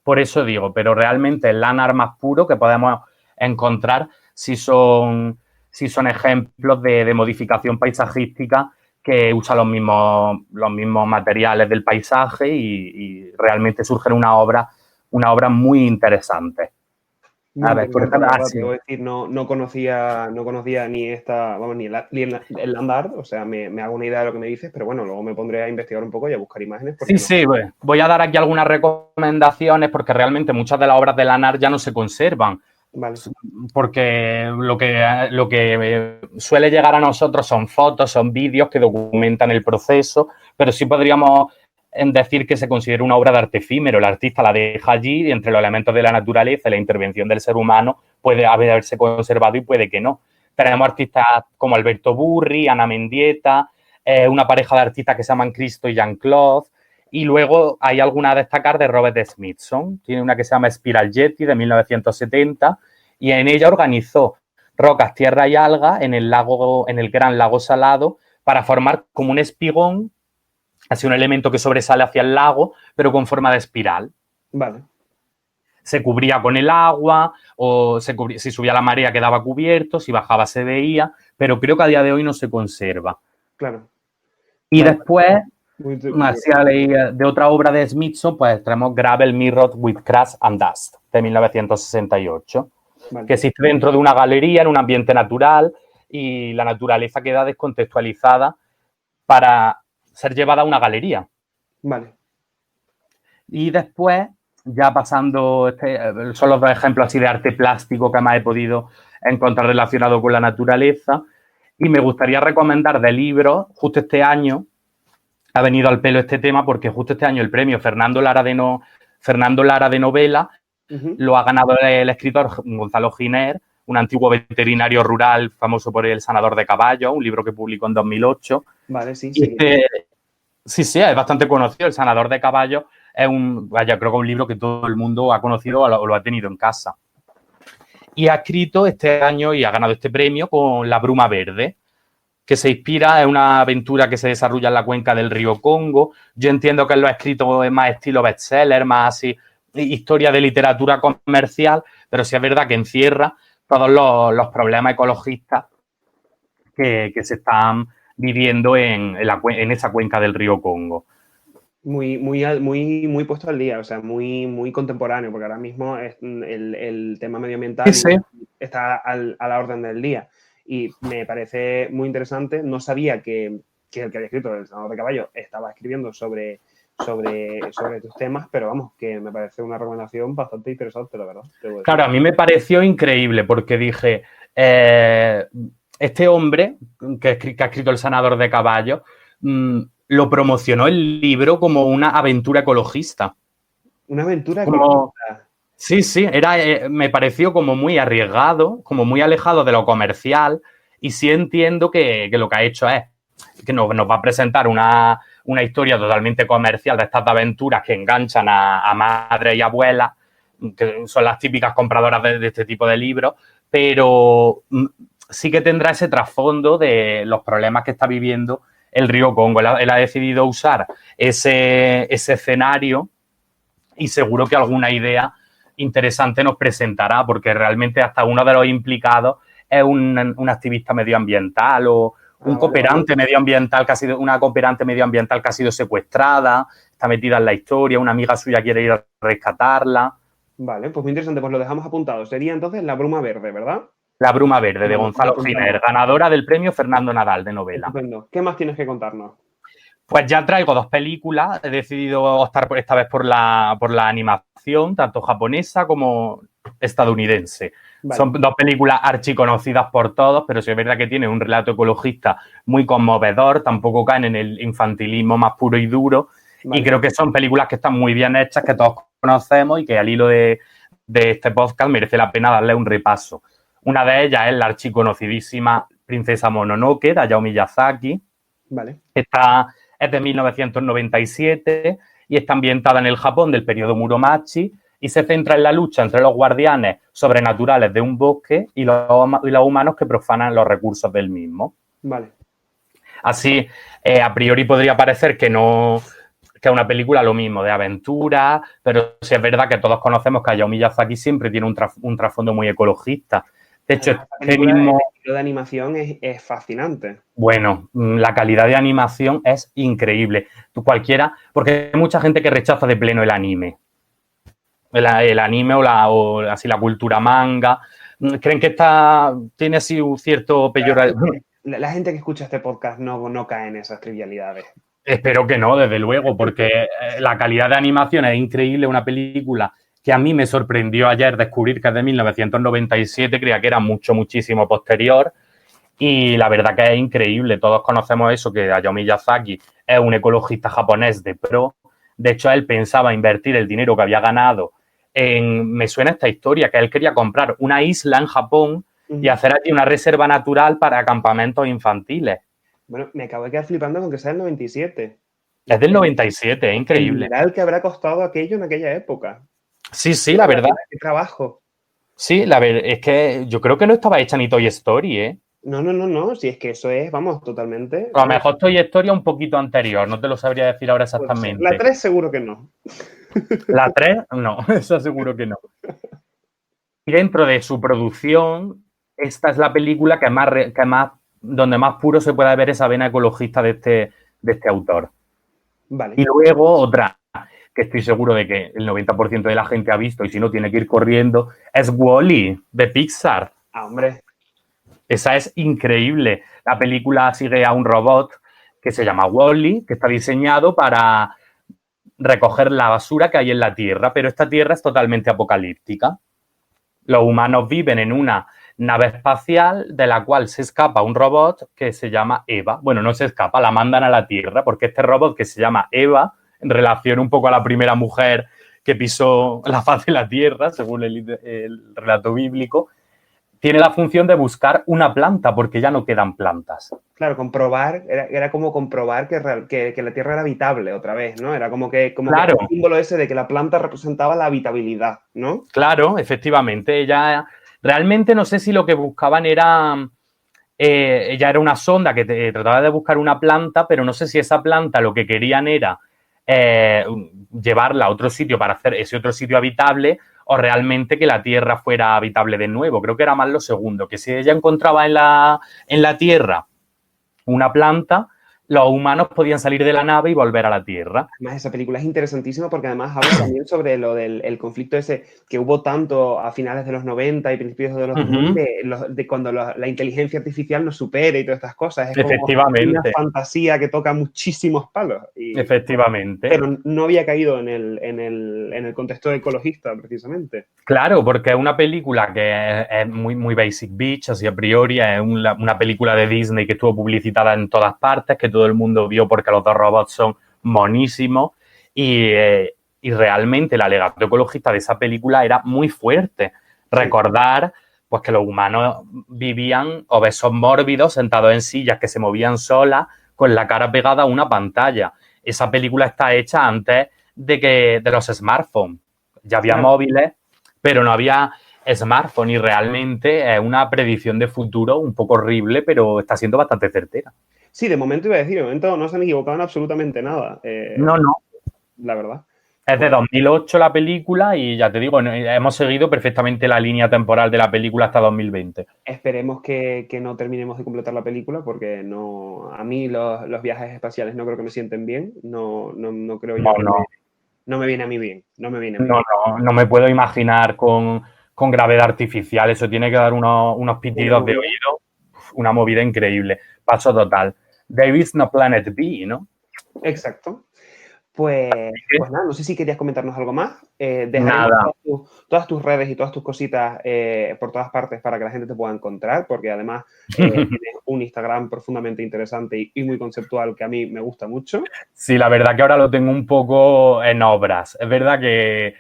I: Por eso digo, pero realmente el land art más puro que podemos encontrar si son ejemplos de modificación paisajística que usa los mismos materiales del paisaje y realmente surge una obra muy interesante.
E: Muy
I: A ver, por ejemplo,
E: debo decir, no conocía ni esta, vamos, ni el land art, o sea, me hago una idea de lo que me dices, pero bueno, luego me pondré a investigar un poco y a buscar imágenes.
I: Sí, voy a dar aquí algunas recomendaciones porque realmente muchas de las obras de land art ya no se conservan.
E: Vale.
I: Porque lo que suele llegar a nosotros son fotos, son vídeos que documentan el proceso, pero sí podríamos decir que se considera una obra de arte efímero. El artista la deja allí y entre los elementos de la naturaleza y la intervención del ser humano puede haberse conservado y puede que no. Tenemos artistas como Alberto Burri, Ana Mendieta, una pareja de artistas que se llaman Cristo y Jean-Claude, y luego hay alguna a destacar de Robert Smithson. Tiene una que se llama Spiral Jetty de 1970 y en ella organizó rocas, tierra y algas en el gran lago salado para formar como un espigón, así un elemento que sobresale hacia el lago, pero con forma de espiral.
E: Vale.
I: Se cubría con el agua, o si subía la marea quedaba cubierto, si bajaba se veía, pero creo que a día de hoy no se conserva.
E: Claro.
I: Y vale. Después, así de otra obra de Smithson, pues tenemos Gravel Mirrored with Crash and Dust, de 1968, vale. Que existe dentro de una galería en un ambiente natural y la naturaleza queda descontextualizada para ser llevada a una galería.
E: Vale.
I: Y después, ya pasando, son los dos ejemplos así de arte plástico que más he podido encontrar relacionado con la naturaleza. Y me gustaría recomendar de libros, justo este año, ha venido al pelo este tema, porque justo este año el premio Fernando Lara de novela lo ha ganado el escritor Gonzalo Giner, un antiguo veterinario rural famoso por El sanador de caballos, un libro que publicó en 2008.
E: Vale, sí.
I: Sí, es bastante conocido. El sanador de caballos es creo que es un libro que todo el mundo ha conocido o lo ha tenido en casa. Y ha escrito este año y ha ganado este premio con La bruma verde, que se inspira en una aventura que se desarrolla en la cuenca del río Congo. Yo entiendo que él lo ha escrito en más estilo bestseller, más así, historia de literatura comercial, pero sí es verdad que encierra todos los problemas ecologistas que se están viviendo en esa cuenca del río Congo.
E: Muy puesto al día, o sea, muy contemporáneo, porque ahora mismo el tema medioambiental está a la orden del día. Y me parece muy interesante. No sabía que el que había escrito El sanador de caballos estaba escribiendo sobre estos temas, pero vamos, que me parece una recomendación bastante interesante, la verdad.
I: Claro, a mí me pareció increíble porque dije, este hombre que ha escrito El sanador de caballos lo promocionó el libro como una aventura ecologista.
E: ¿Una aventura ecologista?
I: Sí, me pareció como muy arriesgado, como muy alejado de lo comercial, y sí entiendo que lo que ha hecho es que nos va a presentar una historia totalmente comercial de estas aventuras que enganchan a madres y abuelas, que son las típicas compradoras de este tipo de libros, pero sí que tendrá ese trasfondo de los problemas que está viviendo el río Congo. Él ha decidido usar ese escenario y seguro que alguna idea interesante nos presentará, porque realmente hasta uno de los implicados es un activista medioambiental o un cooperante medioambiental que ha sido una cooperante medioambiental que ha sido secuestrada, está metida en la historia, una amiga suya quiere ir a rescatarla.
E: Vale, pues muy interesante, pues lo dejamos apuntado. Sería entonces La bruma verde, ¿verdad?
I: La bruma verde, de
E: Bueno,
I: Gonzalo
E: apuntamos.
I: Giner, ganadora del premio Fernando Nadal de novela.
E: Estupendo. ¿Qué más tienes que contarnos?
I: Pues ya traigo 2 películas. He decidido optar esta vez por la animación, tanto japonesa como estadounidense.
E: Vale.
I: Son 2 películas archiconocidas por todos, pero sí es verdad que tienen un relato ecologista muy conmovedor, tampoco caen en el infantilismo más puro y duro.
E: Vale.
I: Y creo que son películas que están muy bien hechas, que todos conocemos y que al hilo de este podcast merece la pena darle un repaso. Una de ellas es la archiconocidísima Princesa Mononoke, de Hayao Miyazaki.
E: Vale.
I: Esta es de 1997 y está ambientada en el Japón del periodo Muromachi y se centra en la lucha entre los guardianes sobrenaturales de un bosque y los humanos que profanan los recursos del mismo.
E: Vale.
I: Así, a priori podría parecer que no, que es una película lo mismo, de aventura, pero sí es verdad que todos conocemos que Hayao Miyazaki siempre tiene un trasfondo muy ecologista. De hecho,
E: La película, el estilo de animación es fascinante.
I: Bueno, la calidad de animación es increíble. Tú cualquiera, porque hay mucha gente que rechaza de pleno el anime. El anime o así la cultura manga. Creen que tiene así un cierto peyorativo.
E: La gente que escucha este podcast no cae en esas trivialidades.
I: Espero que no, desde luego, porque la calidad de animación es increíble. Una película que a mí me sorprendió ayer descubrir que es de 1997, creía que era muchísimo posterior. Y la verdad que es increíble. Todos conocemos eso, que Hayao Miyazaki es un ecologista japonés de pro. De hecho, él pensaba invertir el dinero que había ganado me suena esta historia, que él quería comprar una isla en Japón y hacer allí una reserva natural para campamentos infantiles.
E: Bueno, me acabo de quedar flipando con que sea el 97.
I: Es del 97, es increíble.
E: El dineral que habrá costado aquello en aquella época.
I: Sí, la verdad.
E: Qué trabajo.
I: Sí, la verdad es que yo creo que no estaba hecha ni Toy Story, ¿eh?
E: No, si es que eso es, vamos, totalmente.
I: A lo mejor Toy Story un poquito anterior, no te lo sabría decir ahora exactamente.
E: La 3 seguro que no.
I: La 3, no, eso seguro que no. Y dentro de su producción, esta es la película donde más puro se puede ver esa vena ecologista de este autor.
E: Vale.
I: Y luego otra, que estoy seguro de que el 90% de la gente ha visto y si no tiene que ir corriendo, es Wall-E, de Pixar.
E: Ah, hombre.
I: Esa es increíble. La película sigue a un robot que se llama Wall-E, que está diseñado para recoger la basura que hay en la Tierra, pero esta Tierra es totalmente apocalíptica. Los humanos viven en una nave espacial de la cual se escapa un robot que se llama Eva. Bueno, no se escapa, la mandan a la Tierra, porque este robot que se llama Eva, en relación un poco a la primera mujer que pisó la faz de la Tierra, según el relato bíblico, tiene la función de buscar una planta, porque ya no quedan plantas.
E: Claro, comprobar, era como comprobar que la Tierra era habitable otra vez, ¿no? Era como que
I: Claro.
E: el símbolo ese de que la planta representaba la habitabilidad, ¿no?
I: Claro, efectivamente. Ella realmente no sé si lo que buscaban era... ella era una sonda que trataba de buscar una planta, pero no sé si esa planta lo que querían era llevarla a otro sitio para hacer ese otro sitio habitable o realmente que la Tierra fuera habitable de nuevo. Creo que era más lo segundo, que si ella encontraba en la Tierra una planta, los humanos podían salir de la nave y volver a la Tierra.
E: Además, esa película es interesantísima porque además habla también sobre lo del conflicto ese que hubo tanto a finales de los 90 y principios de los 2000 de cuando la inteligencia artificial nos supere y todas estas cosas. Es
I: Efectivamente.
E: como una fantasía que toca muchísimos palos.
I: Efectivamente.
E: Pero no había caído en el contexto ecologista, precisamente.
I: Claro, porque es una película que es muy basic bitch, así a priori, es una película de Disney que estuvo publicitada en todas partes, que todo el mundo vio porque los dos robots son monísimos y realmente el alegato ecologista de esa película era muy fuerte. Recordar pues que los humanos vivían obesos mórbidos, sentados en sillas que se movían solas, con la cara pegada a una pantalla. Esa película está hecha antes de los smartphones. Ya había móviles, pero no había smartphone y realmente es una predicción de futuro un poco horrible, pero está siendo bastante certera.
E: Sí, de momento iba a decir, de momento no se han equivocado en absolutamente nada.
I: No.
E: La verdad.
I: Es de 2008 la película y ya te digo, hemos seguido perfectamente la línea temporal de la película hasta 2020.
E: Esperemos que no terminemos de completar la película porque a mí los viajes espaciales no creo que me sienten bien. No creo yo. No me viene a mí bien. No me viene a mí bien.
I: No me puedo imaginar con con gravedad artificial. Eso tiene que dar unos pitidos de oído. Una movida increíble. Paso total. There is no planet B, ¿no?
A: Exacto. Pues nada, no sé si querías comentarnos algo más.
I: Nada.
A: Todas tus redes y todas tus cositas por todas partes para que la gente te pueda encontrar, porque además tienes un Instagram profundamente interesante y muy conceptual que a mí me gusta mucho.
I: Sí, la verdad que ahora lo tengo un poco en obras. Es verdad que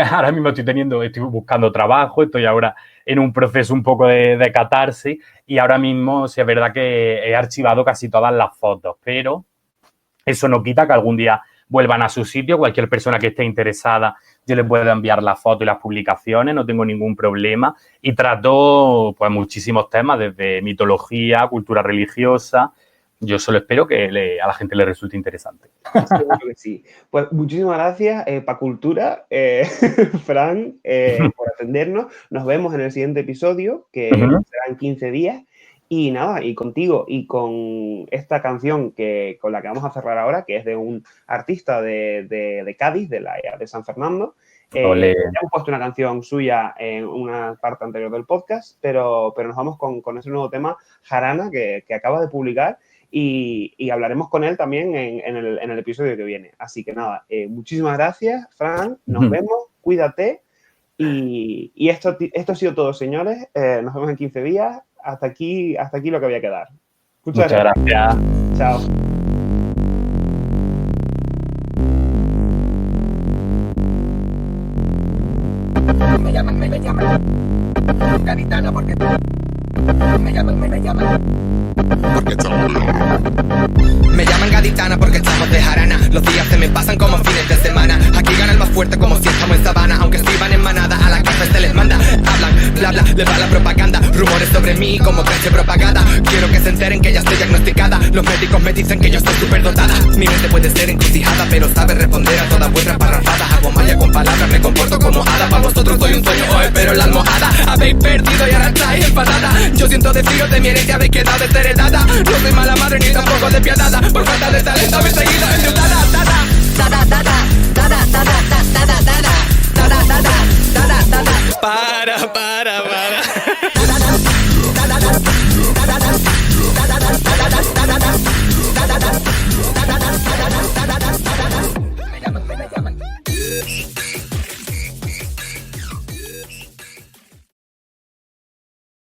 I: ahora mismo estoy buscando trabajo, estoy ahora en un proceso un poco de catarsis y ahora mismo sí es verdad que he archivado casi todas las fotos, pero eso no quita que algún día vuelvan a su sitio. Cualquier persona que esté interesada, yo les puedo enviar las fotos y las publicaciones, no tengo ningún problema. Y trato pues muchísimos temas, desde mitología, cultura religiosa. Yo solo espero que a la gente le resulte interesante.
A: Seguro que sí. Pues muchísimas gracias, Pacultura, Fran, por atendernos. Nos vemos en el siguiente episodio, que será en 15 días. Y nada, y contigo y con esta canción con la que vamos a cerrar ahora, que es de un artista de Cádiz, de San Fernando. Ya hemos puesto una canción suya en una parte anterior del podcast, pero nos vamos con ese nuevo tema, Jarana, que acaba de publicar y hablaremos con él también en el episodio que viene. Así que nada, muchísimas gracias, Fran, nos vemos, cuídate y esto ha sido todo, señores. Nos vemos en 15 días. Hasta aquí lo que había que dar.
I: Muchas gracias.
A: Chao.
J: Me llaman. Gaditana porque me llaman. Porque estamos Me llaman gaditana porque estamos de jarana. Los días se me pasan como fines de semana. Aquí gana el más fuerte como si estamos en sabana. Aunque escriban en manada, a la casa se les manda. Hablan, bla bla, les va la propaganda. Rumores sobre mí como crece propaganda. Quiero que se enteren que ya estoy diagnosticada. Los médicos me dicen que yo estoy súper dotada. Mi mente puede ser encrucijada, pero sabe responder a todas vuestras parrafadas. Hago magia con palabras, me comporto como hada. Para vosotros soy un sueño, os espero en la almohada. Habéis perdido y ahora estáis enfadada. Yo siento deciros de mi herencia, habéis quedado desheredada. No soy mala madre ni tampoco despiadada. Por falta de talento habéis seguido endeudada. Para